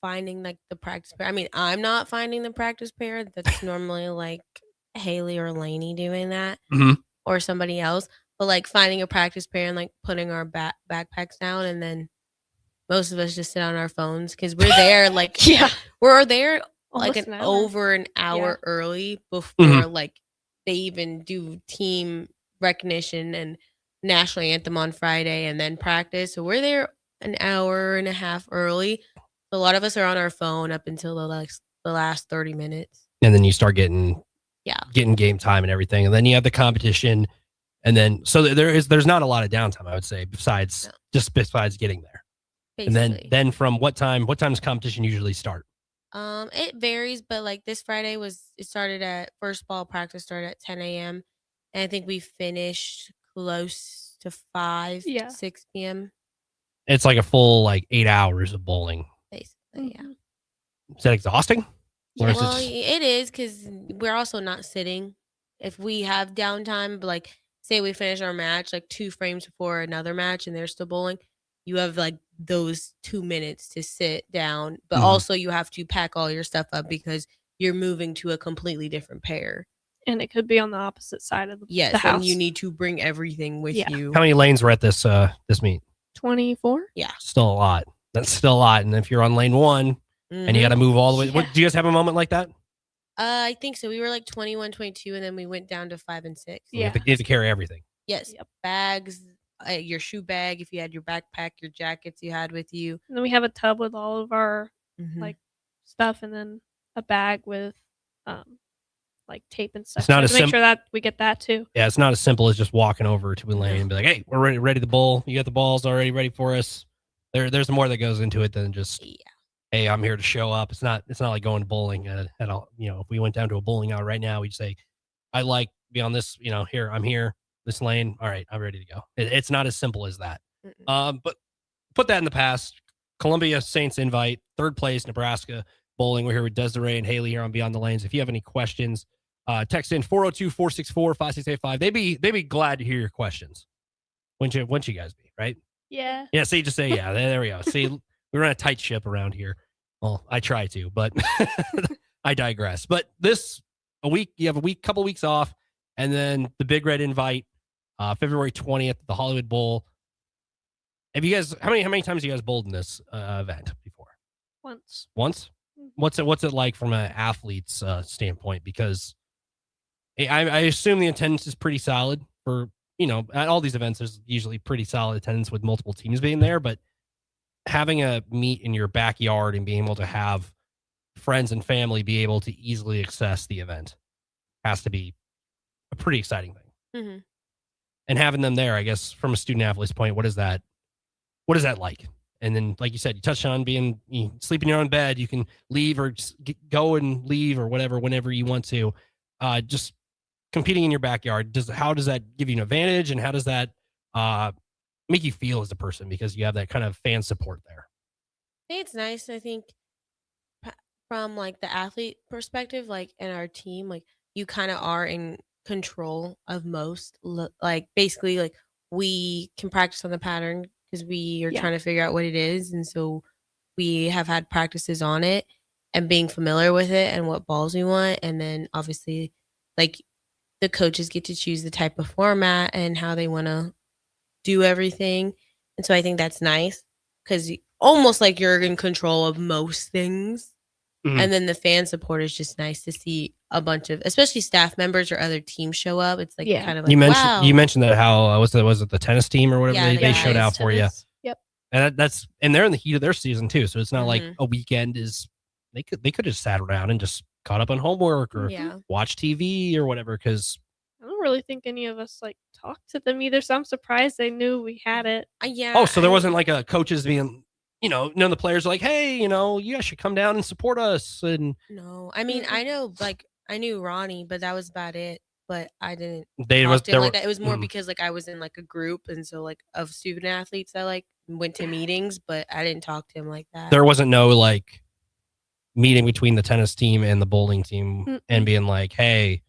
finding like the practice pair. I mean, I'm not finding the practice pair. That's normally like Haley or Lainey doing that, or somebody else. But like finding a practice pair and like putting our backpacks down, and then most of us just sit on our phones because we're there. Like, we're there like over an hour early before like they even do team recognition and national anthem on Friday and then practice. So we're there an hour and a half early. So a lot of us are on our phone up until the last 30 minutes. And then you start getting game time and everything. And then you have the competition. And then, so there's not a lot of downtime, I would say, besides getting there. Basically. And then from what time does competition usually start? It varies, but like this Friday it started at first ball practice started at 10 a.m. And I think we finished close to 6 p.m. It's like a full 8 hours of bowling. Basically, yeah. Is that exhausting? Yeah, well, it is because we're also not sitting. If we have downtime, but like say we finish our match like 2 frames before another match and they're still bowling, you have like those 2 minutes to sit down, but also you have to pack all your stuff up because you're moving to a completely different pair. And it could be on the opposite side of the house. And you need to bring everything with you. How many lanes were at this meet? 24. Yeah. Still a lot. That's still a lot. And if you're on lane 1 and you got to move all the way, do you guys have a moment like that? I think so. We were like 21, 22, and then we went down to 5 and 6. You have to carry everything. Yes. Bags, your shoe bag, if you had your backpack, your jackets you had with you. And then we have a tub with all of our like stuff, and then a bag with like tape and stuff. It's not to make sure that we get that too. Yeah, it's not as simple as just walking over to a lane and be like, "Hey, we're ready to bowl. You got the balls already ready for us." There's more that goes into it than just, "Hey, I'm here to show up." It's not like going to bowling at all. If we went down to a bowling alley right now, we'd say, "I like be on this. Here I'm here, this lane. All right, I'm ready to go." It's not as simple as that. But put that in the past. Columbia Saints invite, 3rd place, Nebraska bowling. We're here with Desiree and Haley here on Beyond the Lanes. If you have any questions, text in 402-464-5685. They'd be glad to hear your questions. Wouldn't you guys be, right? Yeah. Yeah, see, just say yeah. There we go. See, we run a tight ship around here. Well, I try to, but I digress. But you have a couple weeks off, and then the Big Red invite, February 20th, the Hollywood Bowl. Have you guys, how many times have you guys bowled in this event before? Once. What's it like from an athlete's standpoint? Because I assume the attendance is pretty solid for, at all these events, there's usually pretty solid attendance with multiple teams being there, but having a meet in your backyard and being able to have friends and family be able to easily access the event has to be a pretty exciting thing. And having them there, I guess, from a student athlete's point, what is that like? And then, like you said, you touched on you sleep in your own bed. You can leave or just go and leave or whatever, whenever you want to. Just competing in your backyard. How does that give you an advantage? And how does that make you feel as a person? Because you have that kind of fan support there. I think it's nice. I think from like the athlete perspective, like in our team, like you kind of are in control of most. Like basically, like we can practice on the pattern because we are trying to figure out what it is. And so we have had practices on it and being familiar with it and what balls we want. And then obviously like the coaches get to choose the type of format and how they want to do everything. And so I think that's nice because almost like you're in control of most things. And then the fan support is just nice to see a bunch of, especially staff members or other teams show up. It's like kind of like, you mentioned that how was it the tennis team or whatever they showed out for you. Yep. And they're in the heat of their season too. So it's not like a weekend is they could just sat around and just caught up on homework or watch TV or whatever. Because I don't really think any of us like talked to them either. So I'm surprised they knew we had it. Oh, so there wasn't like a coaches being, none of the players are like, hey, you guys should come down and support us. And no, I mean, I know, like, I knew Ronnie, but that was about it. but I didn't They talk was to him there like were that. It was more mhm. because like I was in like a group, and so like of student athletes that like went to meetings, but I didn't talk to him like that. There wasn't no like meeting between the tennis team and the bowling team Mm-mm. and being like, hey,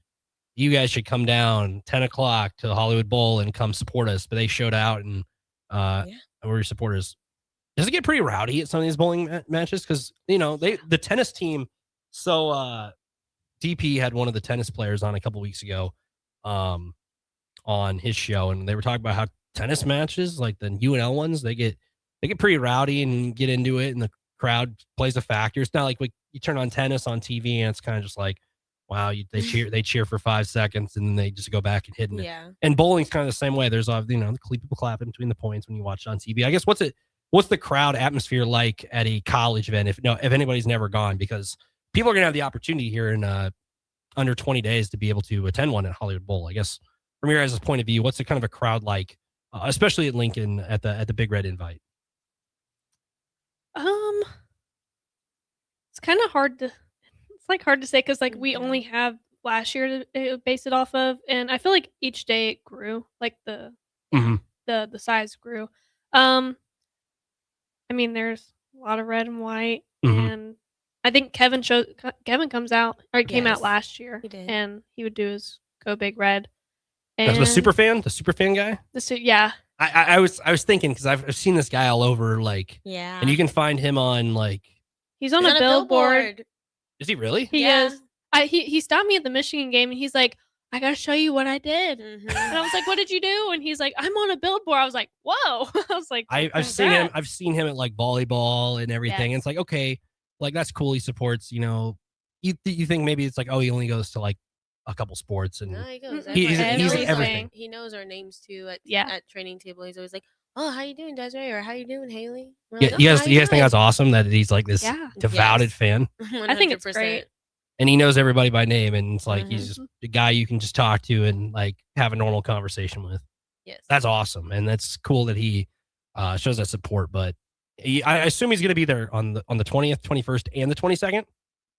you guys should come down 10 o'clock to the Hollywood Bowl and come support us. But they showed out and were your supporters. Does it get pretty rowdy at some of these bowling matches? Because, you know, the tennis team. So DP had one of the tennis players on a couple weeks ago on his show, and they were talking about how tennis matches, like the UNL ones, they get pretty rowdy and get into it, and the crowd plays a factor. It's not like you turn on tennis on TV and it's kind of just like, wow, they cheer for 5 seconds and then they just go back and hit it. Yeah. And bowling's kind of the same way. There's people clapping between the points when you watch it on TV. I guess what's the crowd atmosphere like at a college event if anybody's never gone, because people are gonna have the opportunity here in under 20 days to be able to attend one at Hollywood Bowl. I guess from your guys' point of view, what's the kind of a crowd like, especially at Lincoln at the Big Red Invite? It's kind of hard to say because like we only have last year to base it off of, and I feel like each day it grew, like the size grew. I mean, there's a lot of red and white, and I think Kevin comes out, or he came out last year, He did. and he would do his Go Big Red. That's the super fan guy. Yeah. I was thinking because I've seen this guy all over, like, Yeah. and you can find him on like. He's on a billboard. Is he really? He is. He stopped me at the Michigan game, and he's like, I gotta show you what I did. And I was like, what did you do? And he's like, I'm on a billboard. I was like, whoa. I was like, I've seen him at like volleyball and everything. And it's like, okay, like that's cool. He supports, you think maybe it's like, oh, he only goes to like a couple sports, and No, he goes. he's everywhere. everything. He knows our names too at training table. He's always like, "Oh, how you doing, Desiree?" Or "How you doing, Haley?" We're Yeah, like, you "Oh, guys how you think doing?" that's awesome that he's like this devoted fan, I think it's great. and he knows everybody by name, and it's like he's just a guy you can just talk to and like have a normal conversation with. Yes, that's awesome, and that's cool that he shows that support. But I assume he's going to be there on the 20th, 21st, and the 22nd.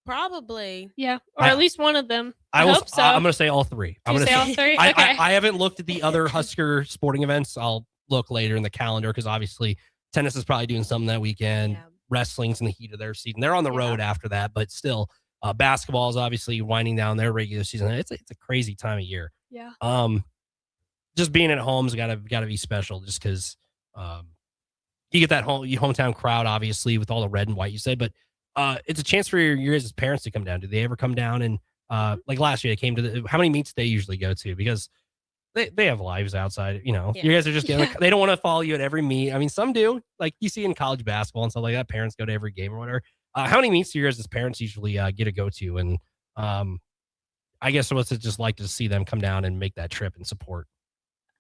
Probably. Yeah, or at least one of them. I hope so. I'm going to say all three. I'm going to say all three. I, Okay. I haven't looked at the other Husker sporting events. I'll look later in the calendar because obviously tennis is probably doing something that weekend. Wrestling's in the heat of their season. They're on the road after that, but still, basketball is obviously winding down their regular season. It's a crazy time of year. Yeah. Just being at home's got to be special, just because you get that hometown crowd, obviously with all the red and white you said, but it's a chance for your guys' parents to come down. Do they ever come down and like last year they came to how many meets they usually go to, because they have lives outside, you guys are just getting they don't want to follow you at every meet. I mean, some do, like you see in college basketball and stuff like that, parents go to every game or whatever. How many meets do your guys' parents usually get to go to? And I guess what's it just like to see them come down and make that trip and support?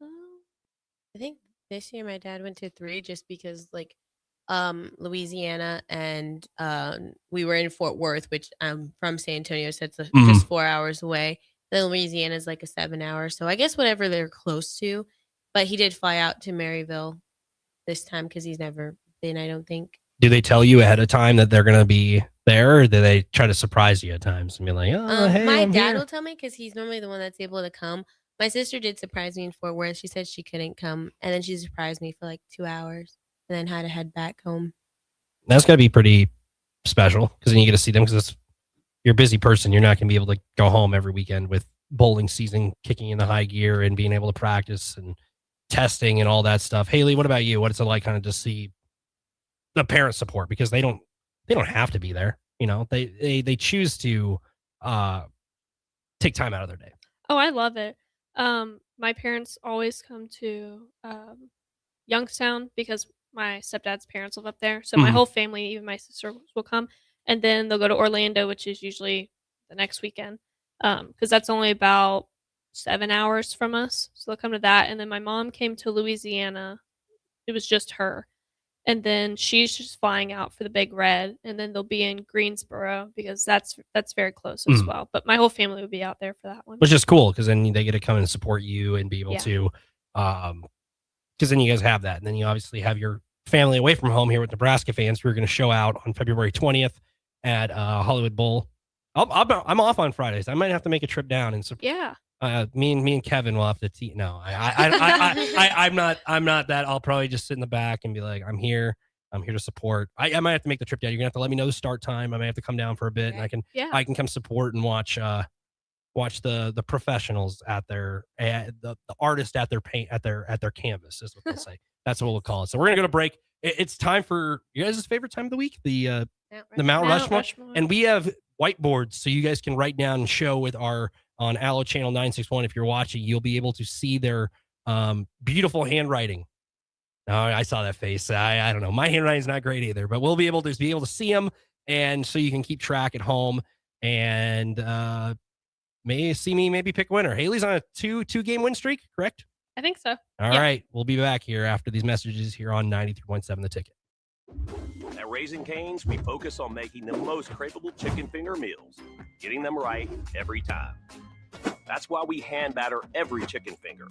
I think this year my dad went to 3 just because like Louisiana and we were in Fort Worth, which I'm from San Antonio, so it's just 4 hours away. Then Louisiana is like a 7 hour, so I guess whatever they're close to. But he did fly out to Maryville this time because he's never been, I don't think. Do they tell you ahead of time that they're going to be there, or do they try to surprise you at times and be like, oh, hey, my I'm dad here? will tell me because he's normally the one that's able to come. My sister did surprise me in Fort Worth. She said she couldn't come, and then she surprised me for like 2 hours and then had to head back home. That's got to be pretty special, because then you get to see them, because you're a busy person. You're not going to be able to go home every weekend with bowling season kicking into high gear and being able to practice and testing and all that stuff. Haley, what about you? What is it like kind of to see the parent support, because they don't have to be there. They choose to take time out of their day. Oh, I love it. My parents always come to Youngstown because my stepdad's parents live up there. So my whole family, even my sister, will come. And then they'll go to Orlando, which is usually the next weekend, because that's only about 7 hours from us. So they'll come to that. And then my mom came to Louisiana. It was just her. And then she's just flying out for the Big Red. And then they'll be in Greensboro because that's very close as well. But my whole family would be out there for that one. Which is cool, because then they get to come and support you and be able to, because then you guys have that. And then you obviously have your family away from home here with Nebraska fans who are going to show out on February 20th at Hollywood Bowl. I'm off on Fridays. I might have to make a trip down and support. Yeah. Me and Kevin will have to teach. No, I'm not that. I'll probably just sit in the back and be like, I'm here to support. I might have to make the trip down. You're gonna have to let me know the start time. I might have to come down for a bit, and I can come support and watch the professionals at their the artist at their paint at their canvas is what they'll say. That's what we'll call it. So we're gonna go to break. It's time for you guys' favorite time of the week, the Mount Rushmore, and we have whiteboards so you guys can write down and show with our on Allo Channel 961. If you're watching, you'll be able to see their beautiful handwriting. Oh, I saw that face. I don't know. My handwriting is not great either, but we'll be able to see them, and so you can keep track at home and maybe pick a winner. Haley's on a two game win streak, correct? I think so. All right, we'll be back here after these messages here on 93.7 The Ticket. At Raising Cane's, we focus on making the most craveable chicken finger meals, getting them right every time. That's why we hand batter every chicken finger,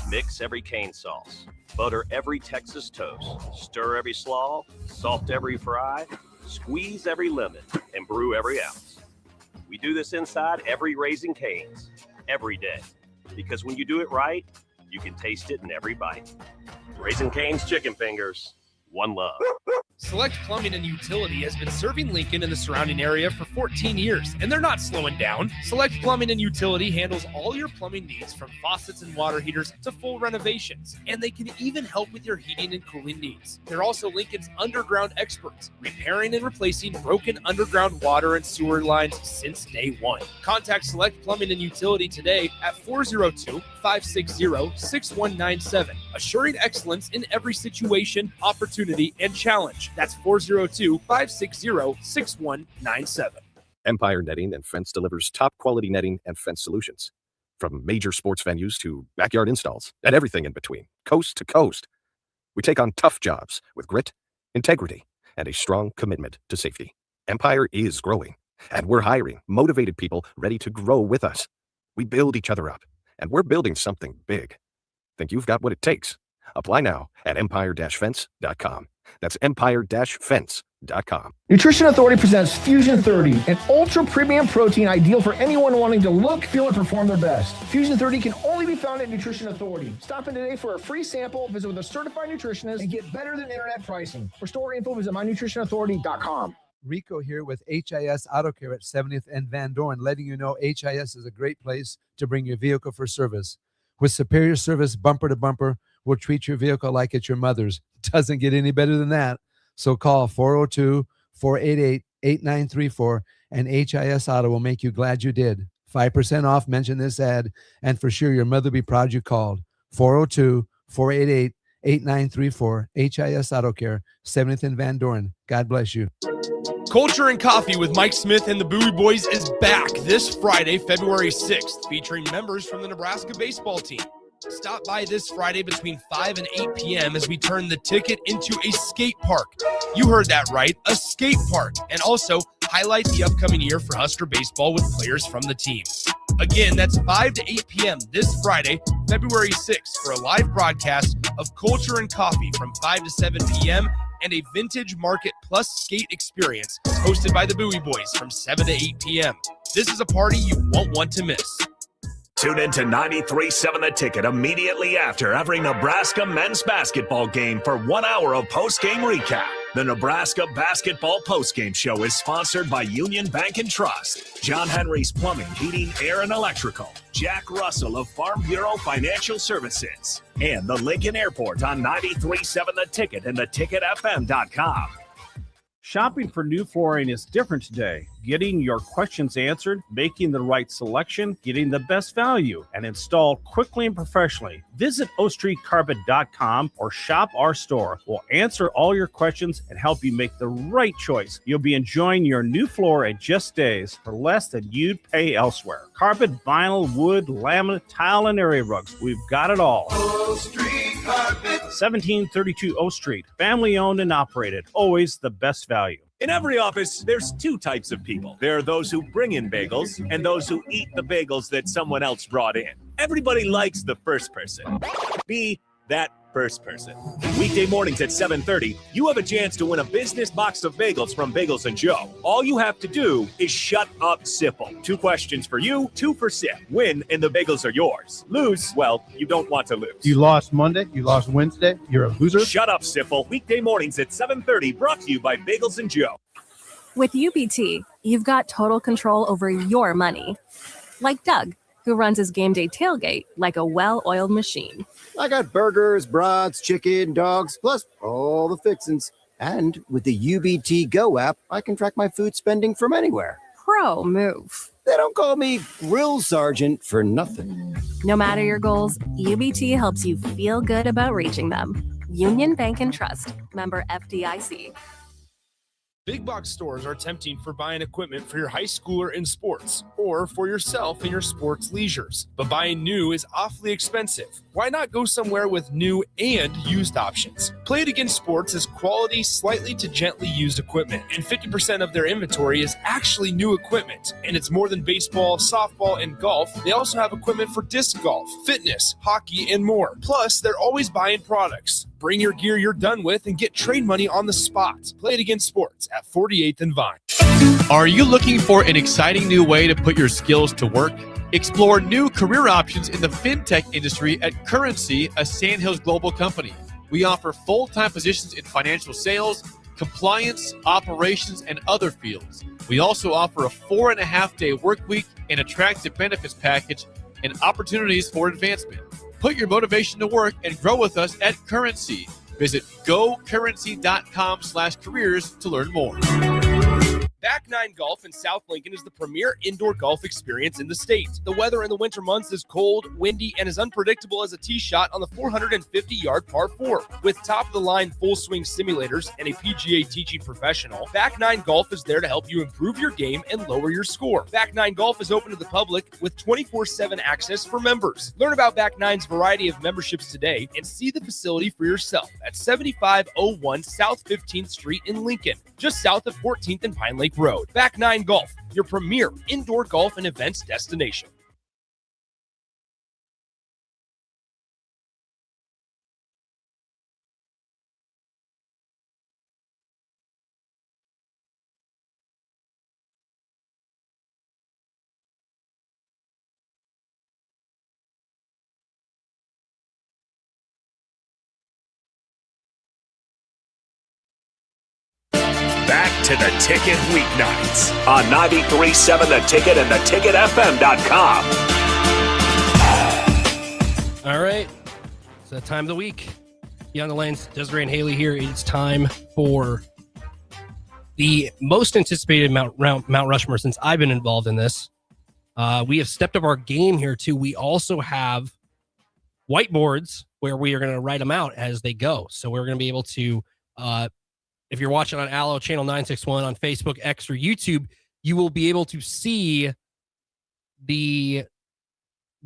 mix every cane sauce, butter every Texas toast, stir every slaw, salt every fry, squeeze every lemon, and brew every ounce. We do this inside every Raising Cane's, every day, because when you do it right, you can taste it in every bite. Raising Cane's chicken fingers, one love. Select Plumbing and Utility has been serving Lincoln and the surrounding area for 14 years, and they're not slowing down. Select Plumbing and Utility handles all your plumbing needs, from faucets and water heaters to full renovations, and they can even help with your heating and cooling needs. They're also Lincoln's underground experts, repairing and replacing broken underground water and sewer lines since day one. Contact Select Plumbing and Utility today at 402-560-6197, assuring excellence in every situation, opportunity, and challenge. That's 402-560-6197. Empire Netting and Fence delivers top quality netting and fence solutions. From major sports venues to backyard installs and everything in between, coast to coast. We take on tough jobs with grit, integrity, and a strong commitment to safety. Empire is growing, and we're hiring motivated people ready to grow with us. We build each other up, and we're building something big. Think you've got what it takes? Apply now at empire-fence.com. That's empire-fence.com. Nutrition Authority presents Fusion 30, an ultra premium protein ideal for anyone wanting to look, feel, and perform their best. Fusion 30 can only be found at Nutrition Authority. Stop in today for a free sample, visit with a certified nutritionist, and get better than internet pricing. For store info, visit mynutritionauthority.com. Rico here with HIS Auto Care at 70th and Van Dorn, letting you know HIS is a great place to bring your vehicle for service. With superior service bumper to bumper, we'll treat your vehicle like it's your mother's. Doesn't get any better than that. So call 402-488-8934 and HIS Auto will make you glad you did. 5% off, mention this ad, and for sure your mother will be proud you called. 402-488-8934, HIS Auto Care, 70th and Van Dorn. God bless you. Culture and Coffee with Mike Smith and the Bowie Boys is back this Friday, February 6th, featuring members from the Nebraska baseball team. Stop by this Friday between 5 and 8 p.m. as we turn the ticket into a skate park. You heard that right, a skate park. And also highlight the upcoming year for Husker baseball with players from the team. Again, that's 5 to 8 p.m. this Friday, February 6th, for a live broadcast of Culture and Coffee from 5 to 7 p.m. and a Vintage Market Plus skate experience hosted by the Bowie Boys from 7 to 8 p.m. This is a party you won't want to miss. Tune in to 93.7 The Ticket immediately after every Nebraska men's basketball game for 1 hour of post-game recap. The Nebraska Basketball Postgame Show is sponsored by Union Bank and Trust, John Henry's Plumbing, Heating, Air, and Electrical, Jack Russell of Farm Bureau Financial Services, and the Lincoln Airport on 93.7 The Ticket and theticketfm.com. Shopping for new flooring is different today. Getting your questions answered, making the right selection, getting the best value, and installed quickly and professionally. Visit ostreetcarpet.com or shop our store. We'll answer all your questions and help you make the right choice. You'll be enjoying your new floor in just days for less than you'd pay elsewhere. Carpet, vinyl, wood, laminate, tile, and area rugs. We've got it all. O Street Carpet. 1732 O Street. Family owned and operated. Always the best value. In every office, there's two types of people. There are those who bring in bagels and those who eat the bagels that someone else brought in. Everybody likes the first person. Be that first person. Weekday mornings at 7:30, you have a chance to win a business box of bagels from Bagels and Joe. All you have to do is shut up, Sipple. 2 questions for you, 2 for Sip. Win, and the bagels are yours. Lose, well, you don't want to lose. You lost Monday. You lost Wednesday. You're a loser. Shut up, Sipple. Weekday mornings at 7:30, brought to you by Bagels and Joe. With UBT, you've got total control over your money. Like Doug, who runs his game day tailgate like a well-oiled machine. I got burgers, brats, chicken, dogs, plus all the fixins. And with the UBT Go app, I can track my food spending from anywhere. Pro move. They don't call me Grill Sergeant for nothing. No matter your goals, UBT helps you feel good about reaching them. Union Bank and Trust. Member FDIC. Big box stores are tempting for buying equipment for your high schooler in sports or for yourself in your sports leisures. But buying new is awfully expensive. Why not go somewhere with new and used options? Play It Again Sports is quality, slightly to gently used equipment, and 50% of their inventory is actually new equipment. And it's more than baseball, softball, and golf. They also have equipment for disc golf, fitness, hockey, and more. Plus, they're always buying products. Bring your gear you're done with and get trade money on the spot. Play It Again Sports at 48th and Vine. Are you looking for an exciting new way to put your skills to work? Explore new career options in the fintech industry at Currency, a Sandhills global company. We offer full-time positions in financial sales, compliance, operations, and other fields. We also offer a 4.5-day work week, an attractive benefits package, and opportunities for advancement. Put your motivation to work and grow with us at Currency. Visit gocurrency.com/careers to learn more. Back Nine Golf in South Lincoln is the premier indoor golf experience in the state. The weather in the winter months is cold, windy, and as unpredictable as a tee shot on the 450-yard par 4. With top-of-the-line full-swing simulators and a PGA teaching professional, Back Nine Golf is there to help you improve your game and lower your score. Back Nine Golf is open to the public with 24/7 access for members. Learn about Back Nine's variety of memberships today and see the facility for yourself at 7501 South 15th Street in Lincoln, just south of 14th and Pine Lake Road. Back Nine Golf, your premier indoor golf and events destination. Back to the Ticket weeknights on 93.7 The Ticket and theticketfm.com. All right. It's that time of the week. Beyond the Lanes, Desiree and Haley here. It's time for the most anticipated Mount Rushmore since I've been involved in this. We have stepped up our game here, too. We also have whiteboards where we are going to write them out as they go. So we're going to be able to... if you're watching on Allo Channel 961 on Facebook, X, or YouTube, you will be able to see the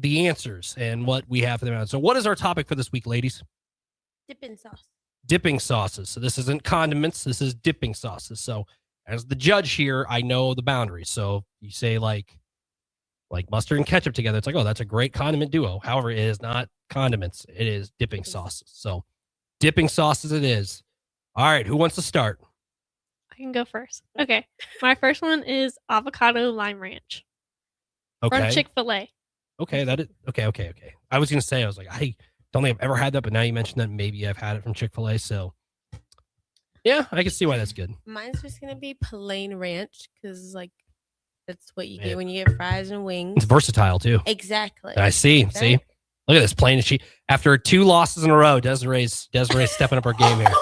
answers and what we have for them. So what is our topic for this week, ladies? Dipping sauce. Dipping sauces. So this isn't condiments. This is dipping sauces. So as the judge here, I know the boundaries. So you say like mustard and ketchup together. It's like, oh, that's a great condiment duo. However, it is not condiments. It is dipping sauces. So dipping sauces it is. All right, who wants to start? I can go first. Okay. My first one is avocado lime ranch. Okay. From Chick-fil-A. Okay, okay. I was going to say, I was like, I don't think I've ever had that, but now you mentioned that maybe I've had it from Chick-fil-A, so yeah, I can see why that's good. Mine's just going to be plain ranch because, like, that's what you get when you get fries and wings. It's versatile, too. Exactly. I see. See? Look at this, plain and cheap. After 2 losses in a row, Desiree's stepping up her game here.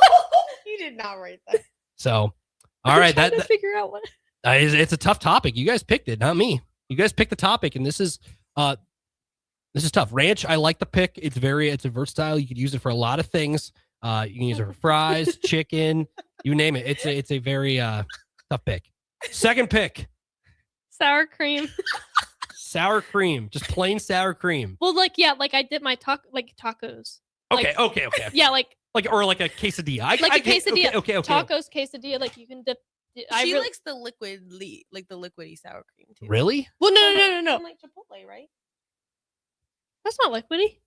You did not write that. So, all right. I'm trying to figure out what. It's a tough topic. You guys picked it, not me. You guys picked the topic, and this is tough. Ranch, I like the pick. It's versatile. You could use it for a lot of things. You can use it for fries, chicken, you name it. It's a very tough pick. Second pick. Sour cream. Sour cream. Just plain sour cream. Well, like I did my tacos. Okay. Yeah, like a quesadilla. A quesadilla. Okay. Tacos, quesadilla, like you can dip. She likes the liquidy sour cream too. Really? Well, no. Like Chipotle, right? That's not liquidy.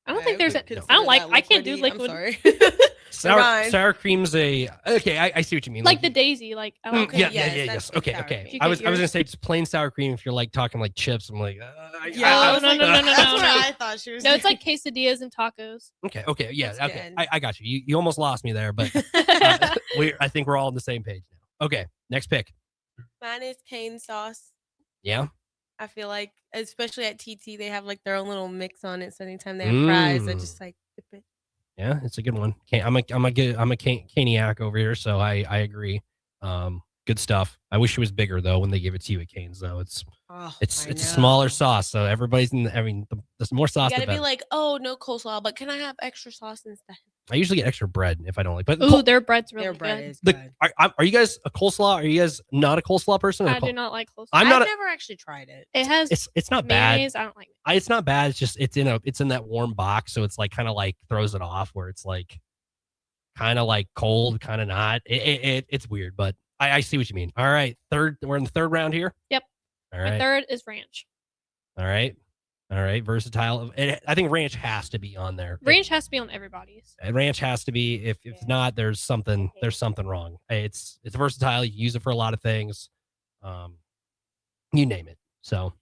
I don't think there's. I consider don't like. that I can't do liquidy. I'm liquid. sorry. Sour cream's a okay. I see what you mean. Like the daisy. Like I like yes. Okay. I was gonna say just plain sour cream. If you're like talking like chips, I'm like, No. That's what I thought she was. No, it's like quesadillas and tacos. Okay. Yeah. That's Okay. good. I got you. You almost lost me there, but I think we're all on the same page now. Okay. Next pick. Mine is cane sauce. Yeah. I feel like, especially at TT, they have like their own little mix on it. So anytime they have fries, I just like dip it. Yeah, it's a good one. I'm a Caniac over here, so I agree. Good stuff. I wish it was bigger though when they give it to you at Cane's though. It's a smaller sauce, so everybody's in. The more sauce, You the gotta better. be like, oh, no coleslaw, but can I have extra sauce instead? I usually get extra bread if I don't like. But Ooh, their bread's really Their bread good. is good. are you guys a coleslaw? Are you guys not a coleslaw person? I do not like coleslaw. I'm not. I've never actually tried it. It has. It's not bad. mayonnaise. I don't like it. It's not bad. It's just it's in that warm box, so it's like kind of like throws it off where it's like kind of like cold, kind of not. It's weird, but I see what you mean. All right, we're in the third round here. Yep. All My right. third is ranch. All right. Versatile. I think ranch has to be on there. Ranch has to be on everybody's. Ranch has to be. If not, there's something wrong. It's versatile. You can use it for a lot of things. You name it. So,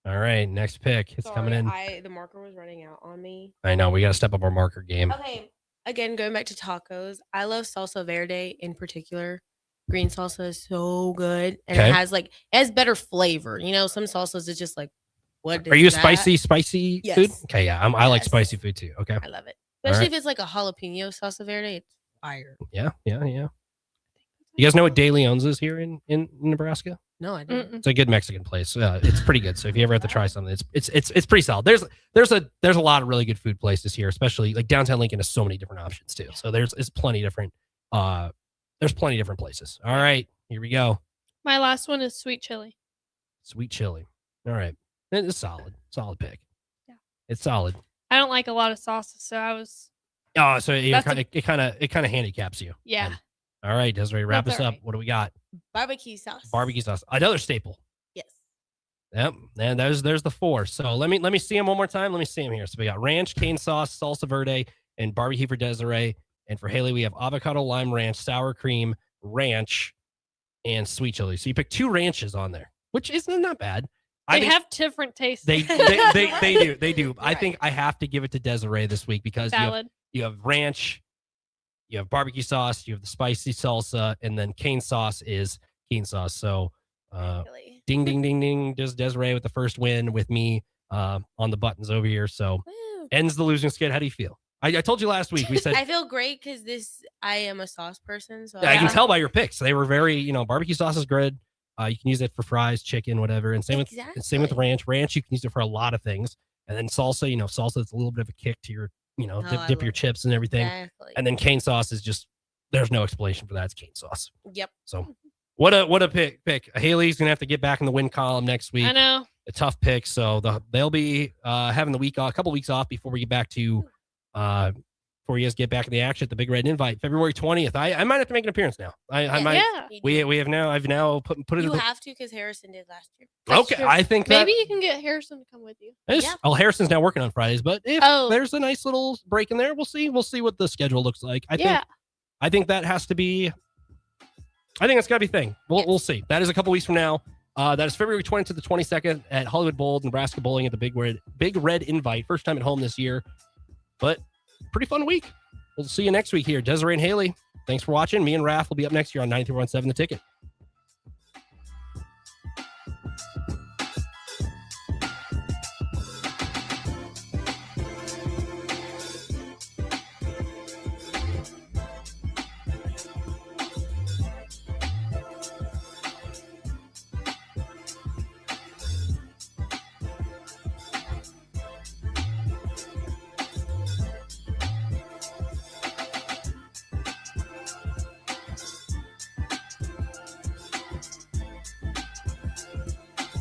all right, next pick. It's coming in. The marker was running out on me. I know we got to step up our marker game. Okay. Again, going back to tacos, I love salsa verde in particular. Green salsa is so good, and Okay. it has better flavor. You know, some salsas is just like, what? Are you a is that? spicy Yes. food? Okay, yeah, I like Yes. spicy food too. Okay, I love it, All especially right. if it's like a jalapeno salsa verde. It's fire. Yeah. You guys know what De Leon's is here in Nebraska? No, I didn't. It's a good Mexican place. It's pretty good. So if you ever have to try something, it's pretty solid. There's a lot of really good food places here, especially like downtown Lincoln has so many different options too. So there's plenty different places. All right, here we go. My last one is sweet chili. Sweet chili. All right, it's solid pick. Yeah. It's solid. I don't like a lot of sauces, so I was. Oh, so it That's kind of handicaps you. Yeah. All right, Desiree, wrap That's us all up. What do we got? Barbecue sauce. Barbecue sauce, another staple. Yes. Yep, and there's the four. So let me see them one more time. Let me see them here. So we got ranch, cane sauce, salsa verde, and barbecue for Desiree. And for Haley, we have avocado lime ranch, sour cream, ranch, and sweet chili. So you pick 2 ranches on there, which isn't not bad. They have different tastes. They do. They do. I think I have to give it to Desiree this week because Valid. you have ranch, you have barbecue sauce, you have the spicy salsa, and then cane sauce is cane sauce. So ding, ding, ding, ding. Just Desiree with the first win with me on the buttons over here. So ends the losing skid. How do you feel? I told you last week. We said I feel great because I am a sauce person. So I can tell by your picks. They were very, barbecue sauce is good. You can use it for fries, chicken, whatever. And same with ranch. Ranch, you can use it for a lot of things. And then salsa, salsa is a little bit of a kick to your, dip your chips and everything. Exactly. And then cane sauce is just, there's no explanation for that. It's cane sauce. Yep. So what a pick. Haley's going to have to get back in the win column next week. I know. A tough pick. So they'll be having the week off, a couple weeks off before we get back to, before you guys get back in the action at the Big Red Invite, February 20th. I might have to make an appearance now. I might. Yeah. We have now. I've now put it. You in have to because Harrison did last year. Okay, I think maybe you can get Harrison to come with you. Harrison's now working on Fridays, but if there's a nice little break in there, we'll see. We'll see what the schedule looks like. I think that has to be. I think it's got to be a thing. We'll see. That is a couple weeks from now. That is February 20th to the 22nd at Hollywood Bowl, Nebraska Bowling at the Big Red Invite. First time at home this year, but pretty fun week. We'll see you next week here. Desiree and Haley, thanks for watching. Me and Raph will be up next year on 93.7 The Ticket.